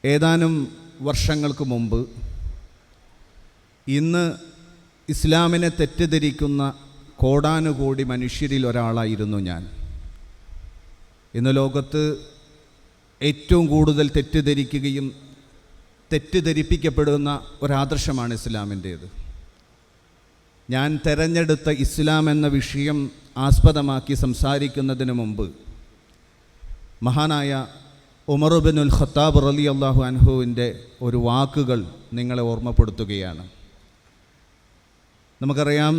ഏതാനും വർഷങ്ങൾക്ക് മുമ്പ് ഇന്ന് ഇസ്ലാമിനെ തെറ്റിദ്ധരിക്കുന്ന കോടാനുകോടി മനുഷ്യരിൽ ഒരാളായിരുന്നു ഞാൻ. ഇന്ന് ലോകത്ത് ഏറ്റവും കൂടുതൽ തെറ്റിദ്ധരിക്കുകയും തെറ്റിദ്ധരിപ്പിക്കപ്പെടുന്ന ഒരാദർശമാണ് ഇസ്ലാമിൻ്റേത്. ഞാൻ തിരഞ്ഞെടുത്ത ഇസ്ലാം എന്ന വിഷയം ആസ്പദമാക്കി സംസാരിക്കുന്നതിന് മുമ്പ് മഹാനായ ഉമർ ഇബ്നുൽ ഖത്താബ് റളിയല്ലാഹു അൻഹുവിൻ്റെ ഒരു വാക്കുകൾ നിങ്ങളെ ഓർമ്മപ്പെടുത്തുകയാണ്. നമുക്കറിയാം,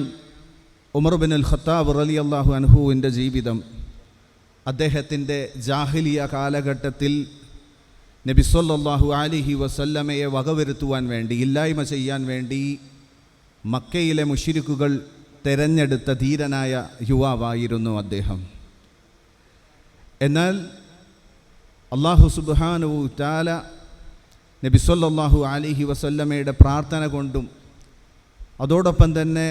ഉമർ ഇബ്നുൽ ഖത്താബ് റളിയല്ലാഹു അൻഹുവിൻ്റെ ജീവിതം അദ്ദേഹത്തിൻ്റെ ജാഹിലിയ കാലഘട്ടത്തിൽ നബി സല്ലല്ലാഹു അലൈഹി വസല്ലമയെ വകവരുത്തുവാൻ വേണ്ടി, ഇല്ലായ്മ ചെയ്യാൻ വേണ്ടി മക്കയിലെ മുശ്രിക്കുകൾ തെരഞ്ഞെടുത്ത ധീരനായ യുവാവായിരുന്നു അദ്ദേഹം. എന്നാൽ അല്ലാഹു സുബ്ഹാനഹു തആല നബി സല്ലല്ലാഹു അലൈഹി വസല്ലമയുടെ പ്രാർത്ഥന കൊണ്ടും അതോടൊപ്പം തന്നെ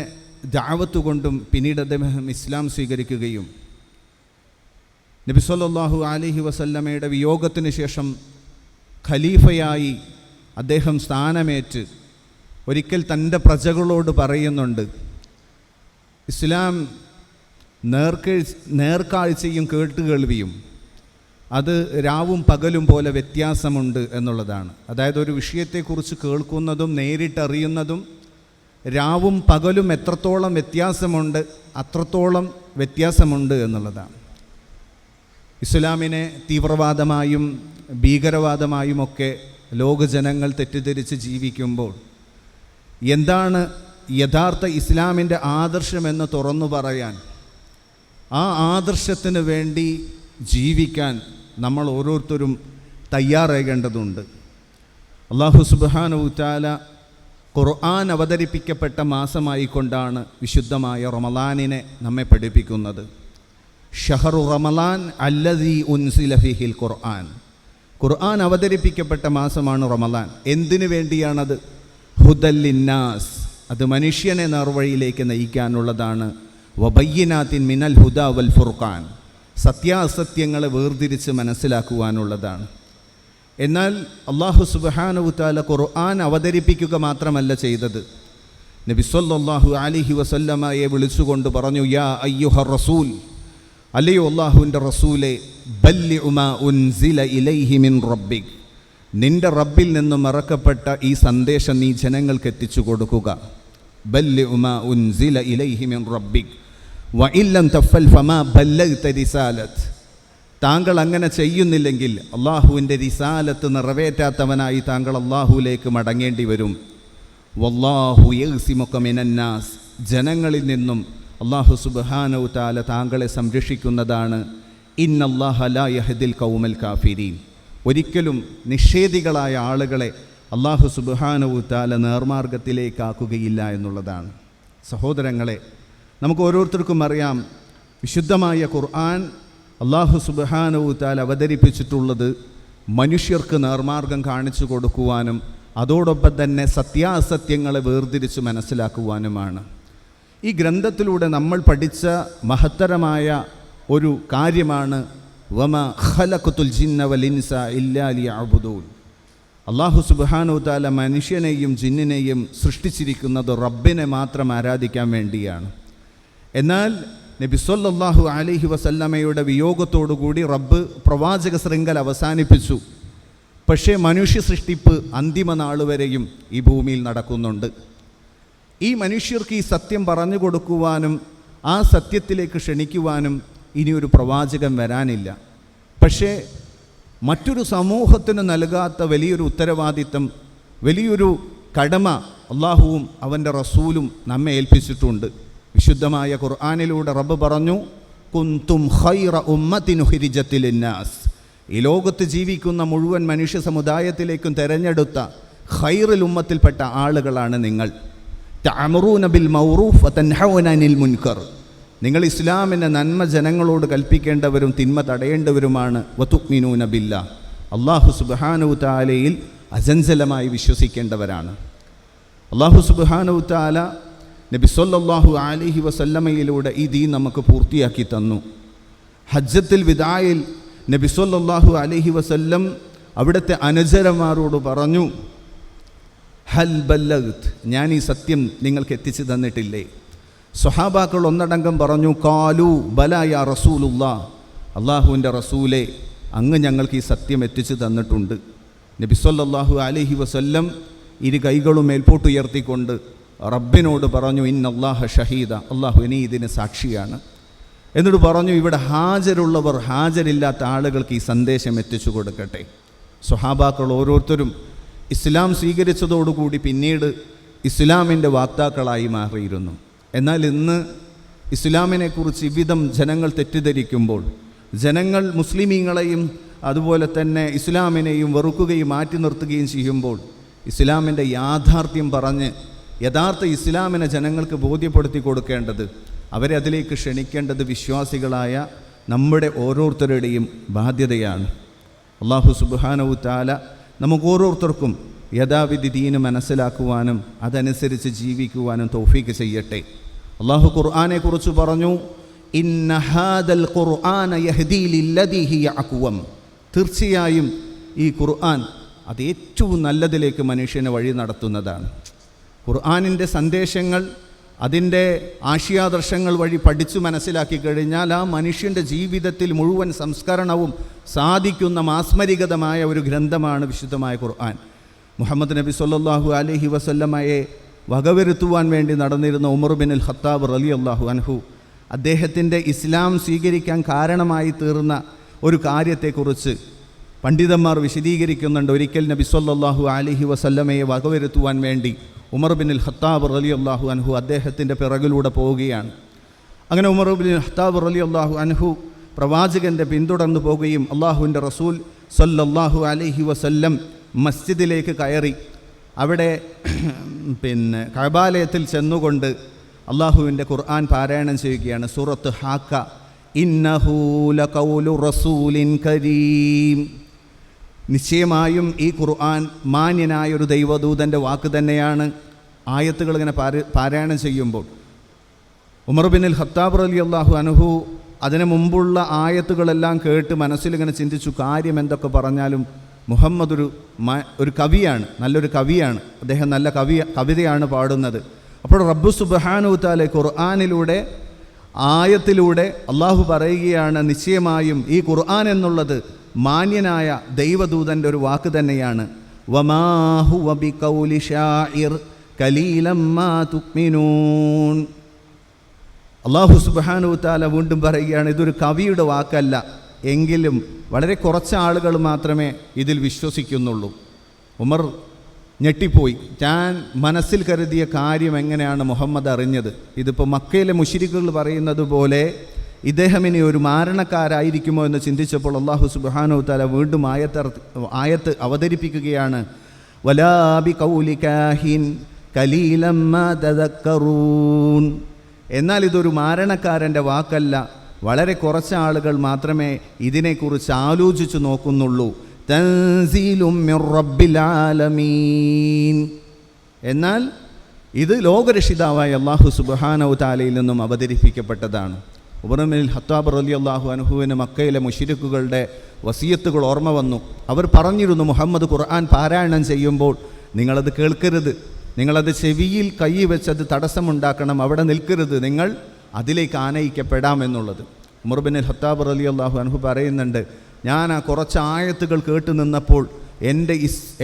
ദഅവത്ത് കൊണ്ടും പിന്നീട് അദ്ദേഹം ഇസ്ലാം സ്വീകരിക്കുകയും നബി സല്ലല്ലാഹു അലൈഹി വസല്ലമയുടെ വിയോഗത്തിന് ശേഷം ഖലീഫയായി അദ്ദേഹം സ്ഥാനമേറ്റ് ഒരിക്കൽ തൻ്റെ പ്രജകളോട് പറയുന്നുണ്ട്, ഇസ്ലാം നേർക്കാഴ്ചയും കേട്ടുകേൾവിയും അത് രാവും പകലും പോലെ വ്യത്യാസമുണ്ട് എന്നുള്ളതാണ്. അതായത് ഒരു വിഷയത്തെക്കുറിച്ച് കേൾക്കുന്നതും നേരിട്ടറിയുന്നതും രാവും പകലും എത്രത്തോളം വ്യത്യാസമുണ്ട് അത്രത്തോളം വ്യത്യാസമുണ്ട് എന്നുള്ളതാണ്. ഇസ്ലാമിനെ തീവ്രവാദമായും ഭീകരവാദമായുമൊക്കെ ലോകജനങ്ങൾ തെറ്റിദ്ധരിച്ച് ജീവിക്കുമ്പോൾ എന്താണ് യഥാർത്ഥ ഇസ്ലാമിൻ്റെ ആദർശമെന്ന് തുറന്നു പറയാൻ, ആ ആദർശത്തിന് വേണ്ടി ജീവിക്കാൻ നമ്മൾ ഓരോരുത്തരും തയ്യാറാകേണ്ടതുണ്ട്. അല്ലാഹു സുബ്ഹാനഹു തആല ഖുർആൻ അവതരിപ്പിക്കപ്പെട്ട മാസമായിക്കൊണ്ടാണ് വിശുദ്ധമായ റമളാനിനെ നമ്മെ പഠിപ്പിക്കുന്നത്. ഷഹറു റമളാൻ അല്ലദീ ഉൻസില ഫീഹിൽ ഖുർആൻ. ഖുർആൻ അവതരിപ്പിക്കപ്പെട്ട മാസമാണ് റമളാൻ. എന്തിനു വേണ്ടിയാണത്? ഹുദൽ ലിന്നാസ്, അത് മനുഷ്യനെ നേർവഴിയിലേക്ക് നയിക്കാനുള്ളതാണ്. വബയ്യിനാത്തിൻ മിനൽ ഹുദാ വൽ ഫുർഖാൻ, സത്യാസത്യങ്ങളെ വേർതിരിച്ച് മനസ്സിലാക്കുവാനുള്ളതാണ്. എന്നാൽ അല്ലാഹു സുബ്ഹാനഹു തആല ഖുർആൻ അവതരിപ്പിക്കുക മാത്രമല്ല ചെയ്തത്. നബി സല്ലല്ലാഹു അലൈഹി വസല്ലമയെ വിളിച്ചുകൊണ്ട് പറഞ്ഞു, യാ അയ്യുഹർ റസൂൽ, അല്ലയോ അല്ലാഹുവിൻ്റെ റസൂലെ, ബല്ലിഉ മാ ഉൻസില ഇലൈഹി മിൻ റബ്ബിക്, നിൻ്റെ റബ്ബിൽ നിന്നും ഇറക്കപ്പെട്ട ഈ സന്ദേശം നീ ജനങ്ങൾക്ക് എത്തിച്ചു കൊടുക്കുക. ബല്ലിഉ മാ ഉൻസില ഇലൈഹി മിൻ റബ്ബിക് വഇല്ലം തഫൽ ഫമാ ബല്ലഗ്ത റിസാലത്ത്. താങ്കൾ അങ്ങനെ ചെയ്യുന്നില്ലെങ്കിൽ അള്ളാഹുവിൻ്റെ റിസാലത്ത് നിറവേറ്റാത്തവനായി താങ്കൾ അള്ളാഹുവിലേക്ക് മടങ്ങേണ്ടി വരും. വല്ലാഹു യഗ്സിമുക മിനന്നാസ്, ജനങ്ങളിൽ നിന്നും അല്ലാഹു സുബ്ഹാനഹു തആല താങ്കളെ സംരക്ഷിക്കുന്നതാണ്. ഇന്നല്ലാഹ ലാ യഹ്ദിൽ ഖൗമൽ കാഫിരീൻ, ഒരിക്കലും നിഷേധികളായ ആളുകളെ അല്ലാഹു സുബ്ഹാനഹു തആല നേർമാർഗത്തിലേക്കാക്കുകയില്ല എന്നുള്ളതാണ്. സഹോദരങ്ങളെ, നമുക്ക് ഓരോരുത്തർക്കും അറിയാം, വിശുദ്ധമായ ഖുർആൻ അല്ലാഹു സുബ്ഹാനഹു തആല അവതരിപ്പിച്ചിട്ടുള്ളത് മനുഷ്യർക്ക് നേർമാർഗം കാണിച്ചു കൊടുക്കുവാനും അതോടൊപ്പം തന്നെ സത്യാസത്യങ്ങളെ വേർതിരിച്ച് മനസ്സിലാക്കുവാനുമാണ്. ഈ ഗ്രന്ഥത്തിലൂടെ നമ്മൾ പഠിച്ച മഹത്തരമായ ഒരു കാര്യമാണ് വമാ ഖലഖതുൽ ജിന്ന വൽ ഇൻസ ഇല്ലാ ലിയഅ്ബുദൂൻ. അല്ലാഹു സുബ്ഹാനഹു തആല മനുഷ്യനെയും ജിന്നിനെയും സൃഷ്ടിച്ചിരിക്കുന്നത് റബ്ബിനെ മാത്രം ആരാധിക്കാൻ വേണ്ടിയാണ്. എന്നാൽ നബി സല്ലല്ലാഹു അലൈഹി വസല്ലമയുടെ വിയോഗത്തോടുകൂടി റബ്ബ് പ്രവാചക ശൃംഖല അവസാനിപ്പിച്ചു. പക്ഷേ മനുഷ്യ സൃഷ്ടിപ്പ് അന്തിമ നാൾ വരെയും ഈ ഭൂമിയിൽ നടക്കുന്നുണ്ട്. ഈ മനുഷ്യർക്ക് ഈ സത്യം പറഞ്ഞു കൊടുക്കുവാനും ആ സത്യത്തിലേക്ക് ക്ഷണിക്കുവാനും ഇനിയൊരു പ്രവാചകൻ വരാനില്ല. പക്ഷേ മറ്റൊരു സമൂഹത്തിന് നൽകാത്ത വലിയൊരു ഉത്തരവാദിത്തം, വലിയൊരു കടമ അള്ളാഹുവും അവൻ്റെ റസൂലും നമ്മെ ഏൽപ്പിച്ചിട്ടുണ്ട്. വിശുദ്ധമായ ഖുർആനിലൂടെ റബ്ബ് പറഞ്ഞു, കുന്തും ഖൈറ ഉമ്മത്തിൻ ഉഖ്രിജത് ലിന്നാസ്, ഈ ലോകത്ത് ജീവിക്കുന്ന മുഴുവൻ മനുഷ്യ സമുദായത്തിലേക്കും തിരഞ്ഞെടുത്ത ഖൈറുൽ ഉമ്മത്തിൽപ്പെട്ട ആളുകളാണ് നിങ്ങൾ. തഅമുറൂന ബിൽ മഅറൂഫ് വതൻഹൗന അനിൽ മുൻകർ, നിങ്ങൾ ഇസ്ലാമിൻ്റെ നന്മ ജനങ്ങളോട് കൽപ്പിക്കേണ്ടവരും തിന്മ തടയേണ്ടവരുമാണ്. വതുഅ്മിനൂന ബില്ലാ, അല്ലാഹു സുബ്ഹാനഹു തആലയിൽ അചഞ്ചലമായി വിശ്വസിക്കേണ്ടവരാണ്. അല്ലാഹു സുബ്ഹാനഹു തആല നബി സല്ലല്ലാഹു അലൈഹി വസല്ലമയിലൂടെ ഈ ദീൻ നമുക്ക് പൂർത്തിയാക്കി തന്നു. ഹജ്ജത്തുൽ വിദായിൽ നബി സല്ലല്ലാഹു അലൈഹി വസല്ലം അവിടുത്തെ അനുചരന്മാരോട് പറഞ്ഞു, ഹൽ ബല്ലഗ്ത്, ഞാൻ ഈ സത്യം നിങ്ങൾക്ക് എത്തിച്ചു തന്നിട്ടില്ലേ? സ്വഹാബാക്കൾ ഒന്നടങ്കം പറഞ്ഞു, കാലു ബല യാ റസൂലുള്ളാ, അള്ളാഹുവിൻ്റെ റസൂലേ, അങ്ങ് ഞങ്ങൾക്ക് ഈ സത്യം എത്തിച്ചു തന്നിട്ടുണ്ട്. നബി സല്ലല്ലാഹു അലൈഹി വസല്ലം ഇരു കൈകളും മേൽപോട്ടുയർത്തിക്കൊണ്ട് റബ്ബിനോട് പറഞ്ഞു, ഇന്നല്ലാഹ ഷഹീദ, അള്ളാഹു ഇനി ഇതിന് സാക്ഷിയാണ്. എന്നിട്ട് പറഞ്ഞു, ഇവിടെ ഹാജരുള്ളവർ ഹാജരില്ലാത്ത ആളുകൾക്ക് ഈ സന്ദേശം എത്തിച്ചു കൊടുക്കട്ടെ. സ്വഹാബാക്കൾ ഓരോരുത്തരും ഇസ്ലാം സ്വീകരിച്ചതോടുകൂടി പിന്നീട് ഇസ്ലാമിൻ്റെ വാക്താക്കളായി മാറിയിരുന്നു. എന്നാൽ ഇന്ന് ഇസ്ലാമിനെക്കുറിച്ച് ഇവിധം ജനങ്ങൾ തെറ്റിദ്ധരിക്കുമ്പോൾ, ജനങ്ങൾ മുസ്ലിമീങ്ങളെയും അതുപോലെ തന്നെ ഇസ്ലാമിനെയും വെറുക്കുകയും മാറ്റി നിർത്തുകയും ചെയ്യുമ്പോൾ, ഇസ്ലാമിൻ്റെ യാഥാർത്ഥ്യം പറഞ്ഞ് യഥാർത്ഥ ഇസ്ലാമിനെ ജനങ്ങൾക്ക് ബോധ്യപ്പെടുത്തി കൊടുക്കേണ്ടത്, അവരെ അതിലേക്ക് ക്ഷണിക്കേണ്ടത് വിശ്വാസികളായ നമ്മുടെ ഓരോരുത്തരുടെയും ബാധ്യതയാണ്. അല്ലാഹു സുബ്ഹാനഹു തആല നമുക്ക് ഓരോരുത്തർക്കും യഥാവിധി ദീന് മനസ്സിലാക്കുവാനും അതനുസരിച്ച് ജീവിക്കുവാനും തൗഫീക്ക് ചെയ്യട്ടെ. അല്ലാഹു ഖുർആനെക്കുറിച്ച് പറഞ്ഞു, ഇന്ന ഹാദൽ ഖുർആന യഹ്ദീ ലില്ലദീ ഹിയ അഖ്വം, തീർച്ചയായും ഈ ഖുർആൻ അത് ഏറ്റവും നല്ലതിലേക്ക് മനുഷ്യനെ വഴി നടത്തുന്നതാണ്. ഖുർആനിൻ്റെ സന്ദേശങ്ങൾ അതിൻ്റെ ആശയാദർശങ്ങൾ വഴി പഠിച്ചു മനസ്സിലാക്കി കഴിഞ്ഞാൽ ആ മനുഷ്യൻ്റെ ജീവിതത്തിൽ മുഴുവൻ സംസ്കരണവും സാധിക്കുന്ന മാസ്മരികതമായ ഒരു ഗ്രന്ഥമാണ് വിശുദ്ധമായ ഖുർആൻ. മുഹമ്മദ് നബി സല്ലല്ലാഹു അലൈഹി വസല്ലമയെ വകവരുത്തുവാൻ വേണ്ടി നടന്നിരുന്ന ഉമർ ബിനുൽ ഖത്താബ് റളിയല്ലാഹു അൻഹു, അദ്ദേഹത്തിൻ്റെ ഇസ്ലാം സ്വീകരിക്കാൻ കാരണമായി തീർന്ന ഒരു കാര്യത്തെക്കുറിച്ച് പണ്ഡിതന്മാർ വിശദീകരിക്കുന്നുണ്ട്. ഒരിക്കൽ നബി സല്ലല്ലാഹു അലൈഹി വസല്ലമയെ വകവരുത്തുവാൻ വേണ്ടി ഉമർ ബിനുൽ ഖത്താബ് റളിയല്ലാഹു അൻഹു അദ്ദേഹത്തിൻ്റെ പിറകിലൂടെ പോവുകയാണ്. അങ്ങനെ ഉമർ ബിനുൽ ഖത്താബ് റളിയല്ലാഹു അൻഹു പ്രവാചകൻ്റെ പിന്തുടർന്നു പോവുകയും അള്ളാഹുവിൻ്റെ റസൂൽ സല്ലല്ലാഹു അലൈഹി വസല്ലം മസ്ജിദിലേക്ക് കയറി അവിടെ കഅബാലയത്തിൽ ചെന്നുകൊണ്ട് അള്ളാഹുവിൻ്റെ ഖുർആൻ പാരായണം ചെയ്യുകയാണ്. സൂറത്ത് ഹാക്ക, ഇന്നഹു ലഖൗലു റസൂലിൻ കരീം, നിശ്ചയമായും ഈ ഖുർആൻ മാന്യനായൊരു ദൈവദൂതൻ്റെ വാക്ക് തന്നെയാണ്. ആയത്തുകൾ ഇങ്ങനെ പാരായണം ചെയ്യുമ്പോൾ ഉമർ ബിനുൽ ഖത്താബ് റളിയല്ലാഹു അൻഹു അതിനു മുമ്പുള്ള ആയത്തുകളെല്ലാം കേട്ട് മനസ്സിലിങ്ങനെ ചിന്തിച്ചു, കാര്യം എന്തൊക്കെ പറഞ്ഞാലും മുഹമ്മദ് ഒരു കവിയാണ്, നല്ലൊരു കവിയാണ്, അദ്ദേഹം നല്ല കവിതയാണ് പാടുന്നത്. അപ്പോൾ റബ്ബു സുബ്ഹാനഹു തആല ഖുർആനിലൂടെ ആയത്തിലൂടെ അള്ളാഹു പറയുകയാണ്, നിശ്ചയമായും ഈ ഖുർആൻ എന്നുള്ളത് മാന്യനായ ദൈവദൂതൻ്റെ ഒരു വാക്ക് തന്നെയാണ്. വമാ ഹുവ ബിഖൗലി ശാഇർ ഖലീലം മാ തുഅ്മിനൂൻ. അള്ളാഹു സുബ്ഹാനഹു തആല വീണ്ടും പറയുകയാണ്, ഇതൊരു കവിയുടെ വാക്കല്ല, എങ്കിലും വളരെ കുറച്ച് ആളുകൾ മാത്രമേ ഇതിൽ വിശ്വസിക്കുന്നുള്ളൂ. ഉമർ ഞെട്ടിപ്പോയി. ഞാൻ മനസ്സിൽ കരുതിയ കാര്യം എങ്ങനെയാണ് മുഹമ്മദ് അറിഞ്ഞത്? ഇതിപ്പോൾ മക്കയിലെ മുശ്രിക്കുകൾ പറയുന്നത് പോലെ ഇദ്ദേഹം ഇനി ഒരു മാരണക്കാരായിരിക്കുമോ എന്ന് ചിന്തിച്ചപ്പോൾ അല്ലാഹു സുബ്ഹാനഹു തആല വീണ്ടും ആയത്ത് അവതരിപ്പിക്കുകയാണ്. വലാ ബിഖൗലി കാഹിൻ ഖലീലം മാ തദക്കറൂൻ. എന്നാൽ ഇതൊരു മാരണക്കാരൻ്റെ വാക്കല്ല, വളരെ കുറച്ച് ആളുകൾ മാത്രമേ ഇതിനെക്കുറിച്ച് ആലോചിച്ച് നോക്കുന്നുള്ളൂ. തൻസീലും മിർ റബ്ബിൽ ആലമീൻ. എന്നാൽ ഇത് ലോകരക്ഷിതാവായ അല്ലാഹു സുബ്ഹാനഹു തആലയിൽ നിന്നും അവതരിപ്പിക്കപ്പെട്ടതാണ്. ഉമർ ബിനുൽ ഖത്താബ് റളിയല്ലാഹു അൻഹുവിന് മക്കയിലെ മുശ്രിക്കുകളുടെ വസിയത്തുകൾ ഓർമ്മ വന്നു. അവർ പറഞ്ഞിരുന്നു, മുഹമ്മദ് ഖുർആൻ പാരായണം ചെയ്യുമ്പോൾ നിങ്ങളത് കേൾക്കരുത്, നിങ്ങളത് ചെവിയിൽ കൈ വെച്ചത് തടസ്സമുണ്ടാക്കണം, അവിടെ നിൽക്കരുത്, നിങ്ങൾ അതിലേക്ക് ആനയിക്കപ്പെടാമെന്നുള്ളത്. ഉമർ ബിനുൽ ഖത്താബ് റളിയല്ലാഹു അൻഹു പറയുന്നുണ്ട്, ഞാൻ ആ കുറച്ച് ആയത്തുകൾ കേട്ട് നിന്നപ്പോൾ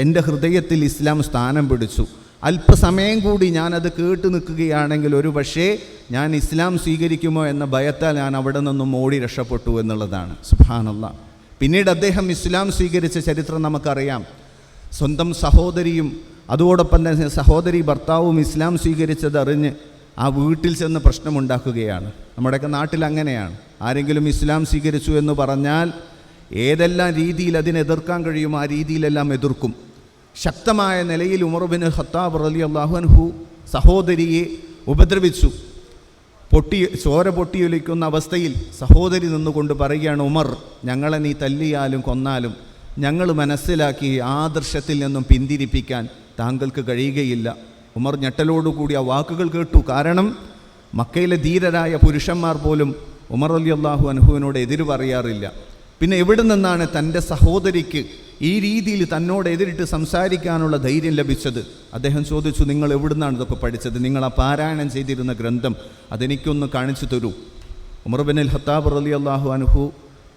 എൻ്റെ ഹൃദയത്തിൽ ഇസ്ലാം സ്ഥാനം പിടിച്ചു. അല്പസമയം കൂടി ഞാനത് കേട്ട് നിൽക്കുകയാണെങ്കിൽ ഒരു പക്ഷേ ഞാൻ ഇസ്ലാം സ്വീകരിക്കുമോ എന്ന ഭയത്താൽ ഞാൻ അവിടെ നിന്നും ഓടി രക്ഷപ്പെട്ടു എന്നുള്ളതാണ്. സുബ്ഹാനല്ലാഹ്. പിന്നീട് അദ്ദേഹം ഇസ്ലാം സ്വീകരിച്ച ചരിത്രം നമുക്കറിയാം. സ്വന്തം സഹോദരിയും അതോടൊപ്പം തന്നെ സഹോദരി ഭർത്താവും ഇസ്ലാം സ്വീകരിച്ചതറിഞ്ഞ് ആ വീട്ടിൽ ചെന്ന് പ്രശ്നമുണ്ടാക്കുകയാണ്. നമ്മുടെയൊക്കെ നാട്ടിൽ അങ്ങനെയാണ്. ആരെങ്കിലും ഇസ്ലാം സ്വീകരിച്ചു എന്ന് പറഞ്ഞാൽ ഏതെല്ലാം രീതിയിൽ അതിനെ എതിർക്കാൻ കഴിയുമോ ആ രീതിയിലെല്ലാം എതിർക്കും. ശക്തമായ നിലയിൽ ഉമർ ബിനുൽ ഖത്താബ് റളിയല്ലാഹു അൻഹു സഹോദരിയെ ഉപദ്രവിച്ചു. ചോര പൊട്ടിയൊലിക്കുന്ന അവസ്ഥയിൽ സഹോദരി നിന്നുകൊണ്ട് പറയുകയാണ്, ഉമർ, ഞങ്ങളെ നീ തല്ലിയാലും കൊന്നാലും ഞങ്ങൾ മനസ്സിലാക്കി ആദർശത്തിൽ നിന്നും പിന്തിരിപ്പിക്കാൻ താങ്കൾക്ക് കഴിയുകയില്ല. ഉമർ ഞെട്ടലോടുകൂടി ആ വാക്കുകൾ കേട്ടു. കാരണം മക്കയിലെ ധീരരായ പുരുഷന്മാർ പോലും ഉമർ റളിയല്ലാഹു അൻഹുവിനോട് എതിര് പറയാറില്ല. പിന്നെ എവിടെ നിന്നാണ് തൻ്റെ സഹോദരിക്ക് ഈ രീതിയിൽ തന്നോട് എതിരിട്ട് സംസാരിക്കാനുള്ള ധൈര്യം ലഭിച്ചത്? അദ്ദേഹം ചോദിച്ചു, നിങ്ങൾ എവിടുന്നാണ് ഇതൊക്കെ പഠിച്ചത്? നിങ്ങൾ ആ പാരായണം ചെയ്തിരുന്ന ഗ്രന്ഥം അതെനിക്കൊന്ന് കാണിച്ചു തരൂ. ഉമർ ബിൻ അൽ ഖത്താബ് റളിയല്ലാഹു അൻഹു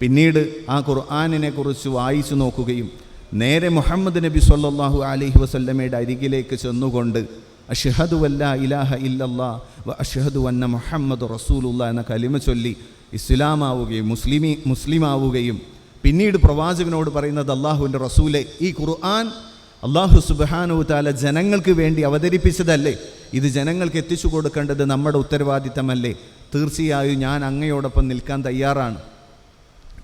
പിന്നീട് ആ ഖുർആനിനെ കുറിച്ച് വായിച്ചു നോക്കുകയും നേരെ മുഹമ്മദ് നബി സ്വല്ലല്ലാഹു അലൈഹി വസല്ലമയുടെ അരികിലേക്ക് ചെന്നുകൊണ്ട് അഷ്ഹദു അല്ലാ ഇലാഹ ഇല്ലല്ലാഹ് വ അഷ്ഹദു അന്ന മുഹമ്മദ് റസൂലുള്ളാഹ് എന്ന കലിമ ചൊല്ലി ഇസ്ലാമാവുകയും മുസ്ലിമാവുകയും പിന്നീട് പ്രവാചകനോട് പറയുന്നത്, അള്ളാഹുവിൻ്റെ റസൂലെ, ഈ ഖുർആൻ അള്ളാഹു സുബ്ഹാനഹു തആല ജനങ്ങൾക്ക് വേണ്ടി അവതരിപ്പിച്ചതല്ലേ? ഇത് ജനങ്ങൾക്ക് എത്തിച്ചു കൊടുക്കേണ്ടത് നമ്മുടെ ഉത്തരവാദിത്തമല്ലേ? തീർച്ചയായും ഞാൻ അങ്ങയോടൊപ്പം നിൽക്കാൻ തയ്യാറാണ്.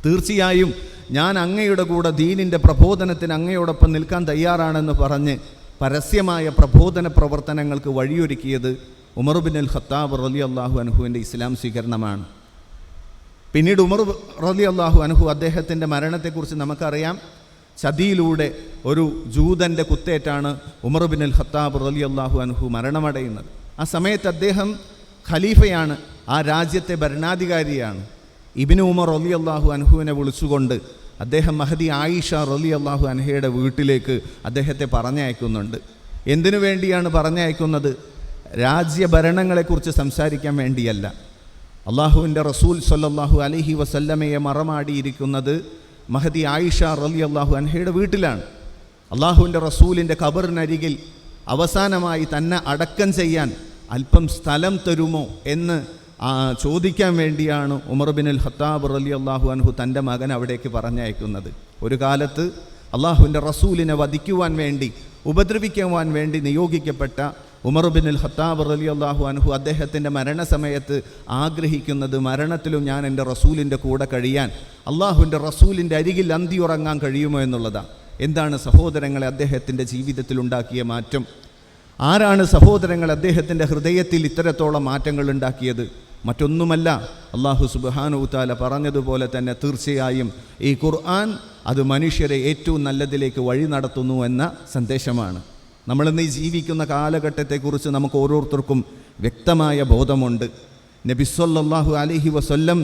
തീർച്ചയായും ഞാൻ അങ്ങയുടെ കൂടെ ദീനിൻ്റെ പ്രബോധനത്തിന് അങ്ങയോടൊപ്പം നിൽക്കാൻ തയ്യാറാണെന്ന് പറഞ്ഞ് പരസ്യമായ പ്രബോധന പ്രവർത്തനങ്ങൾക്ക് വഴിയൊരുക്കിയത് ഉമർ ബിൻ അൽ ഖത്താബ് റളിയല്ലാഹു അൻഹുവിൻ്റെ ഇസ്ലാം സ്വീകരണമാണ്. പിന്നീട് ഉമർ റളിയല്ലാഹു അൻഹു അദ്ദേഹത്തിൻ്റെ മരണത്തെക്കുറിച്ച് നമുക്കറിയാം. ചതിയിലൂടെ ഒരു ജൂതൻ്റെ കുത്തേറ്റാണ് ഉമർ ബിൻ അൽ ഖത്താബ് റളിയല്ലാഹു അൻഹു മരണമടയുന്നത്. ആ സമയത്ത് അദ്ദേഹം ഖലീഫയാണ്, ആ രാജ്യത്തെ ഭരണാധികാരിയാണ്. ഇബ്നു ഉമർ റളിയല്ലാഹു അൻഹുവിനെ വിളിച്ചുകൊണ്ട് അദ്ദേഹം മഹദി ആയിഷ റളിയല്ലാഹു അൻഹയുടെ വീട്ടിലേക്ക് അദ്ദേഹത്തെ പറഞ്ഞയക്കുന്നുണ്ട്. എന്തിനു വേണ്ടിയാണ് പറഞ്ഞയക്കുന്നത്? രാജ്യഭരണങ്ങളെക്കുറിച്ച് സംസാരിക്കാൻ വേണ്ടിയല്ല. അള്ളാഹുവിൻ്റെ റസൂൽ സ്വല്ലല്ലാഹു അലൈഹി വസല്ലമയെ മറമാടിയിരിക്കുന്നത് മഹദി ആയിഷ റളിയല്ലാഹു അൻഹയുടെ വീട്ടിലാണ്. അള്ളാഹുവിൻ്റെ റസൂലിൻ്റെ ഖബറിനരികിൽ അവസാനമായി തന്നെ അടക്കം ചെയ്യാൻ അല്പം സ്ഥലം തരുമോ എന്ന് ചോദിക്കാൻ വേണ്ടിയാണ് ഉമർ ബിൻ അൽ ഖത്താബ് റളിയല്ലാഹു അൻഹു തൻ്റെ മകൻ അവിടേക്ക് പറഞ്ഞയക്കുന്നത്. ഒരു കാലത്ത് അള്ളാഹുവിൻ്റെ റസൂലിനെ വധിക്കുവാൻ വേണ്ടി, ഉപദ്രവിക്കുവാൻ വേണ്ടി നിയോഗിക്കപ്പെട്ട ഉമർ ബിൻ അൽ ഖത്താബ് റളിയല്ലാഹു അൻഹു അദ്ദേഹത്തിൻ്റെ മരണസമയത്ത് ആഗ്രഹിക്കുന്നത്, മരണത്തിലും ഞാൻ എൻ്റെ റസൂലിൻ്റെ കൂടെ കഴിയാൻ, അള്ളാഹുവിൻ്റെ റസൂലിൻ്റെ അരികിൽ അന്തിയുറങ്ങാൻ കഴിയുമോ എന്നുള്ളതാണ്. എന്താണ് സഹോദരങ്ങളെ അദ്ദേഹത്തിൻ്റെ ജീവിതത്തിലുണ്ടാക്കിയ മാറ്റം? ആരാണ് സഹോദരങ്ങൾ അദ്ദേഹത്തിൻ്റെ ഹൃദയത്തിൽ ഇത്തരത്തോളം മാറ്റങ്ങൾ ഉണ്ടാക്കിയത്? മറ്റൊന്നുമല്ല, അള്ളാഹു സുബ്ഹാനഹു തആല പറഞ്ഞതുപോലെ തന്നെ തീർച്ചയായും ഈ ഖുർആൻ അത് മനുഷ്യരെ ഏറ്റവും നല്ലതിലേക്ക് വഴി നടത്തുന്നു എന്ന സന്ദേശമാണ്. നമ്മളിന്ന് ഈ ജീവിക്കുന്ന കാലഘട്ടത്തെക്കുറിച്ച് നമുക്ക് ഓരോരുത്തർക്കും വ്യക്തമായ ബോധമുണ്ട്. നബി സല്ലല്ലാഹു അലൈഹി വസല്ലം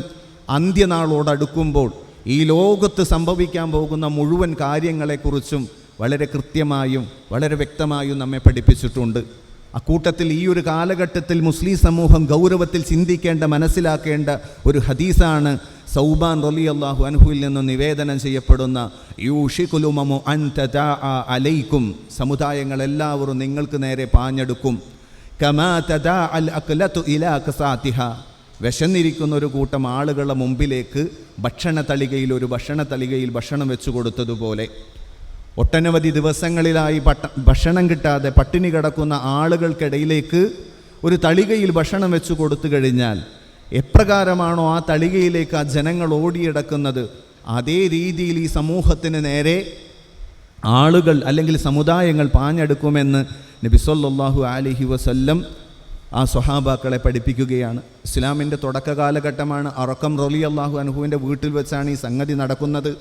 അന്ത്യനാളോടടുക്കുമ്പോൾ ഈ ലോകത്ത് സംഭവിക്കാൻ പോകുന്ന മുഴുവൻ കാര്യങ്ങളെക്കുറിച്ചും വളരെ കൃത്യമായും വളരെ വ്യക്തമായും നമ്മെ പഠിപ്പിച്ചിട്ടുണ്ട്. അക്കൂട്ടത്തിൽ ഈ ഒരു കാലഘട്ടത്തിൽ മുസ്ലിം സമൂഹം ഗൗരവത്തിൽ ചിന്തിക്കേണ്ട, മനസ്സിലാക്കേണ്ട ഒരു ഹദീസാണ് സൗബാൻ റളിയല്ലാഹു അൻഹുവിൽ നിന്ന് നിവേദനം ചെയ്യപ്പെടുന്ന യൂഷികുൽ ഉമമു അൻ തദാഅ അലൈക്കും, സമുദായങ്ങളെല്ലാവരും നിങ്ങൾക്ക് നേരെ പാഞ്ഞെടുക്കും. കമാ തദാഅൽ അക്ലതു ഇലാ കസാതിഹ, വിശന്നിരിക്കുന്ന ഒരു കൂട്ടം ആളുകളുടെ മുമ്പിലേക്ക് ഭക്ഷണത്തളികയിൽ ഭക്ഷണം വെച്ചു കൊടുത്തതുപോലെ ഒട്ടനവധി ദിവസങ്ങളിലായി ഭക്ഷണം കിട്ടാതെ പട്ടിണി കിടക്കുന്ന ആളുകൾക്കിടയിലേക്ക് ഒരു തളികയിൽ ഭക്ഷണം വെച്ചു കൊടുത്തു കഴിഞ്ഞാൽ എപ്രകാരമാണോ ആ തളികയിലേക്ക് ആ ജനങ്ങൾ ഓടിയടക്കുന്നത്, അതേ രീതിയിൽ ഈ സമൂഹത്തിന് നേരെ ആളുകൾ അല്ലെങ്കിൽ സമുദായങ്ങൾ പാഞ്ഞെടുക്കുമെന്ന് നബി സല്ലല്ലാഹു അലൈഹി വസല്ലം ആ സ്വഹാബാക്കളെ പഠിപ്പിക്കുകയാണ്. ഇസ്ലാമിൻ്റെ തുടക്ക കാലഘട്ടമാണ്. അറക്കം റളിയല്ലാഹു അൻഹുവിൻ്റെ വീട്ടിൽ വെച്ചാണ് ഈ സംഗതി നടക്കുന്നത്.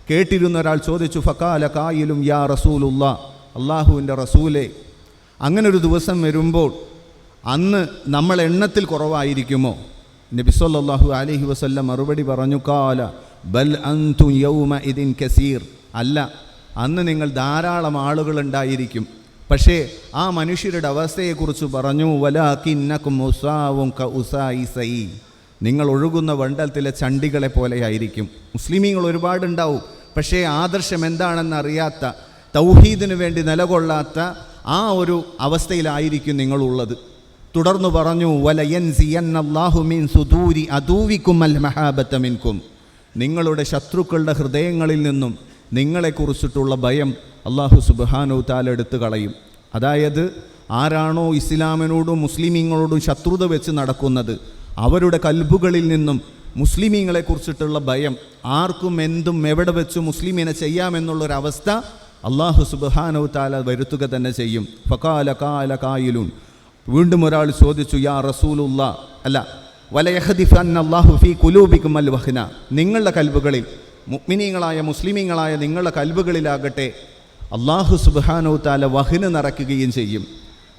കേട്ടിരുന്ന ഒരാൾ ചോദിച്ചു, ഫഖാല ഖായിലും യാ റസൂലുള്ളാഹ്, അള്ളാഹുവിൻ്റെ റസൂലേ, അങ്ങനൊരു ദിവസം വരുമ്പോൾ അന്ന് നമ്മൾ എണ്ണത്തിൽ കുറവായിരിക്കുമോ? നബി സല്ലല്ലാഹു അലൈഹി വസല്ലം മറുപടി പറഞ്ഞു, ഖാല ബൽ അൻതും യൗമഇദിൻ കസീർ, അല്ല, അന്ന് നിങ്ങൾ ധാരാളം ആളുകളുണ്ടായിരിക്കും. പക്ഷേ ആ മനുഷ്യരുടെ അവസ്ഥയെക്കുറിച്ച് പറഞ്ഞു, വലാകിന്നകും ഉസാവും കഉസായിസൈ, നിങ്ങൾ ഒഴുകുന്ന വണ്ടത്തിലെ ചണ്ടികളെ പോലെയായിരിക്കും. മുസ്ലിമീങ്ങൾ ഒരുപാടുണ്ടാവും, പക്ഷേ ആദർശം എന്താണെന്നറിയാത്ത, തൗഹീദിനു വേണ്ടി നിലകൊള്ളാത്ത ആ ഒരു അവസ്ഥയിലായിരിക്കും നിങ്ങളുള്ളത്. തുടർന്നു പറഞ്ഞു, വലയൻസിയന്നല്ലാഹു മിൻ സുദൂരി അദൂവിക്കും അൽ മഹാബത മിൻകും, നിങ്ങളുടെ ശത്രുക്കളുടെ ഹൃദയങ്ങളിൽ നിന്നും നിങ്ങളെക്കുറിച്ചിട്ടുള്ള ഭയം അല്ലാഹു സുബ്ഹാനഹു തആല എടുത്തു കളയും. അതായത് ആരാണോ ഇസ്ലാമിനോടും മുസ്ലിമീങ്ങളോടും ശത്രുത വെച്ച് നടക്കുന്നത്, അവരുടെ കൽബുകളിൽ നിന്നും മുസ്ലിമീങ്ങളെക്കുറിച്ചിട്ടുള്ള ഭയം, ആർക്കും എന്തും എവിടെ വെച്ച് മുസ്ലിമിനെ ചെയ്യാമെന്നുള്ളൊരവസ്ഥ അല്ലാഹു സുബ്ഹാനഹു തആല വരുത്തുക തന്നെ ചെയ്യും. ഫഖാല ഖായിലുൻ, വീണ്ടും ഒരാൾ ചോദിച്ചു, യാ റസൂലുള്ളാ, അല്ല, വലയഹദിഫന്നല്ലാഹു ഫീ ഖുലൂബികും അൽ വഹ്ന, നിങ്ങളുടെ കൽബുകളിൽ, മുഅ്മിനീങ്ങളായ മുസ്ലിമീങ്ങളായ നിങ്ങളുടെ കൽബുകളിലാകട്ടെ അല്ലാഹു സുബ്ഹാനഹു തആല വഹ്ന് നിറയ്ക്കുകയും ചെയ്യും.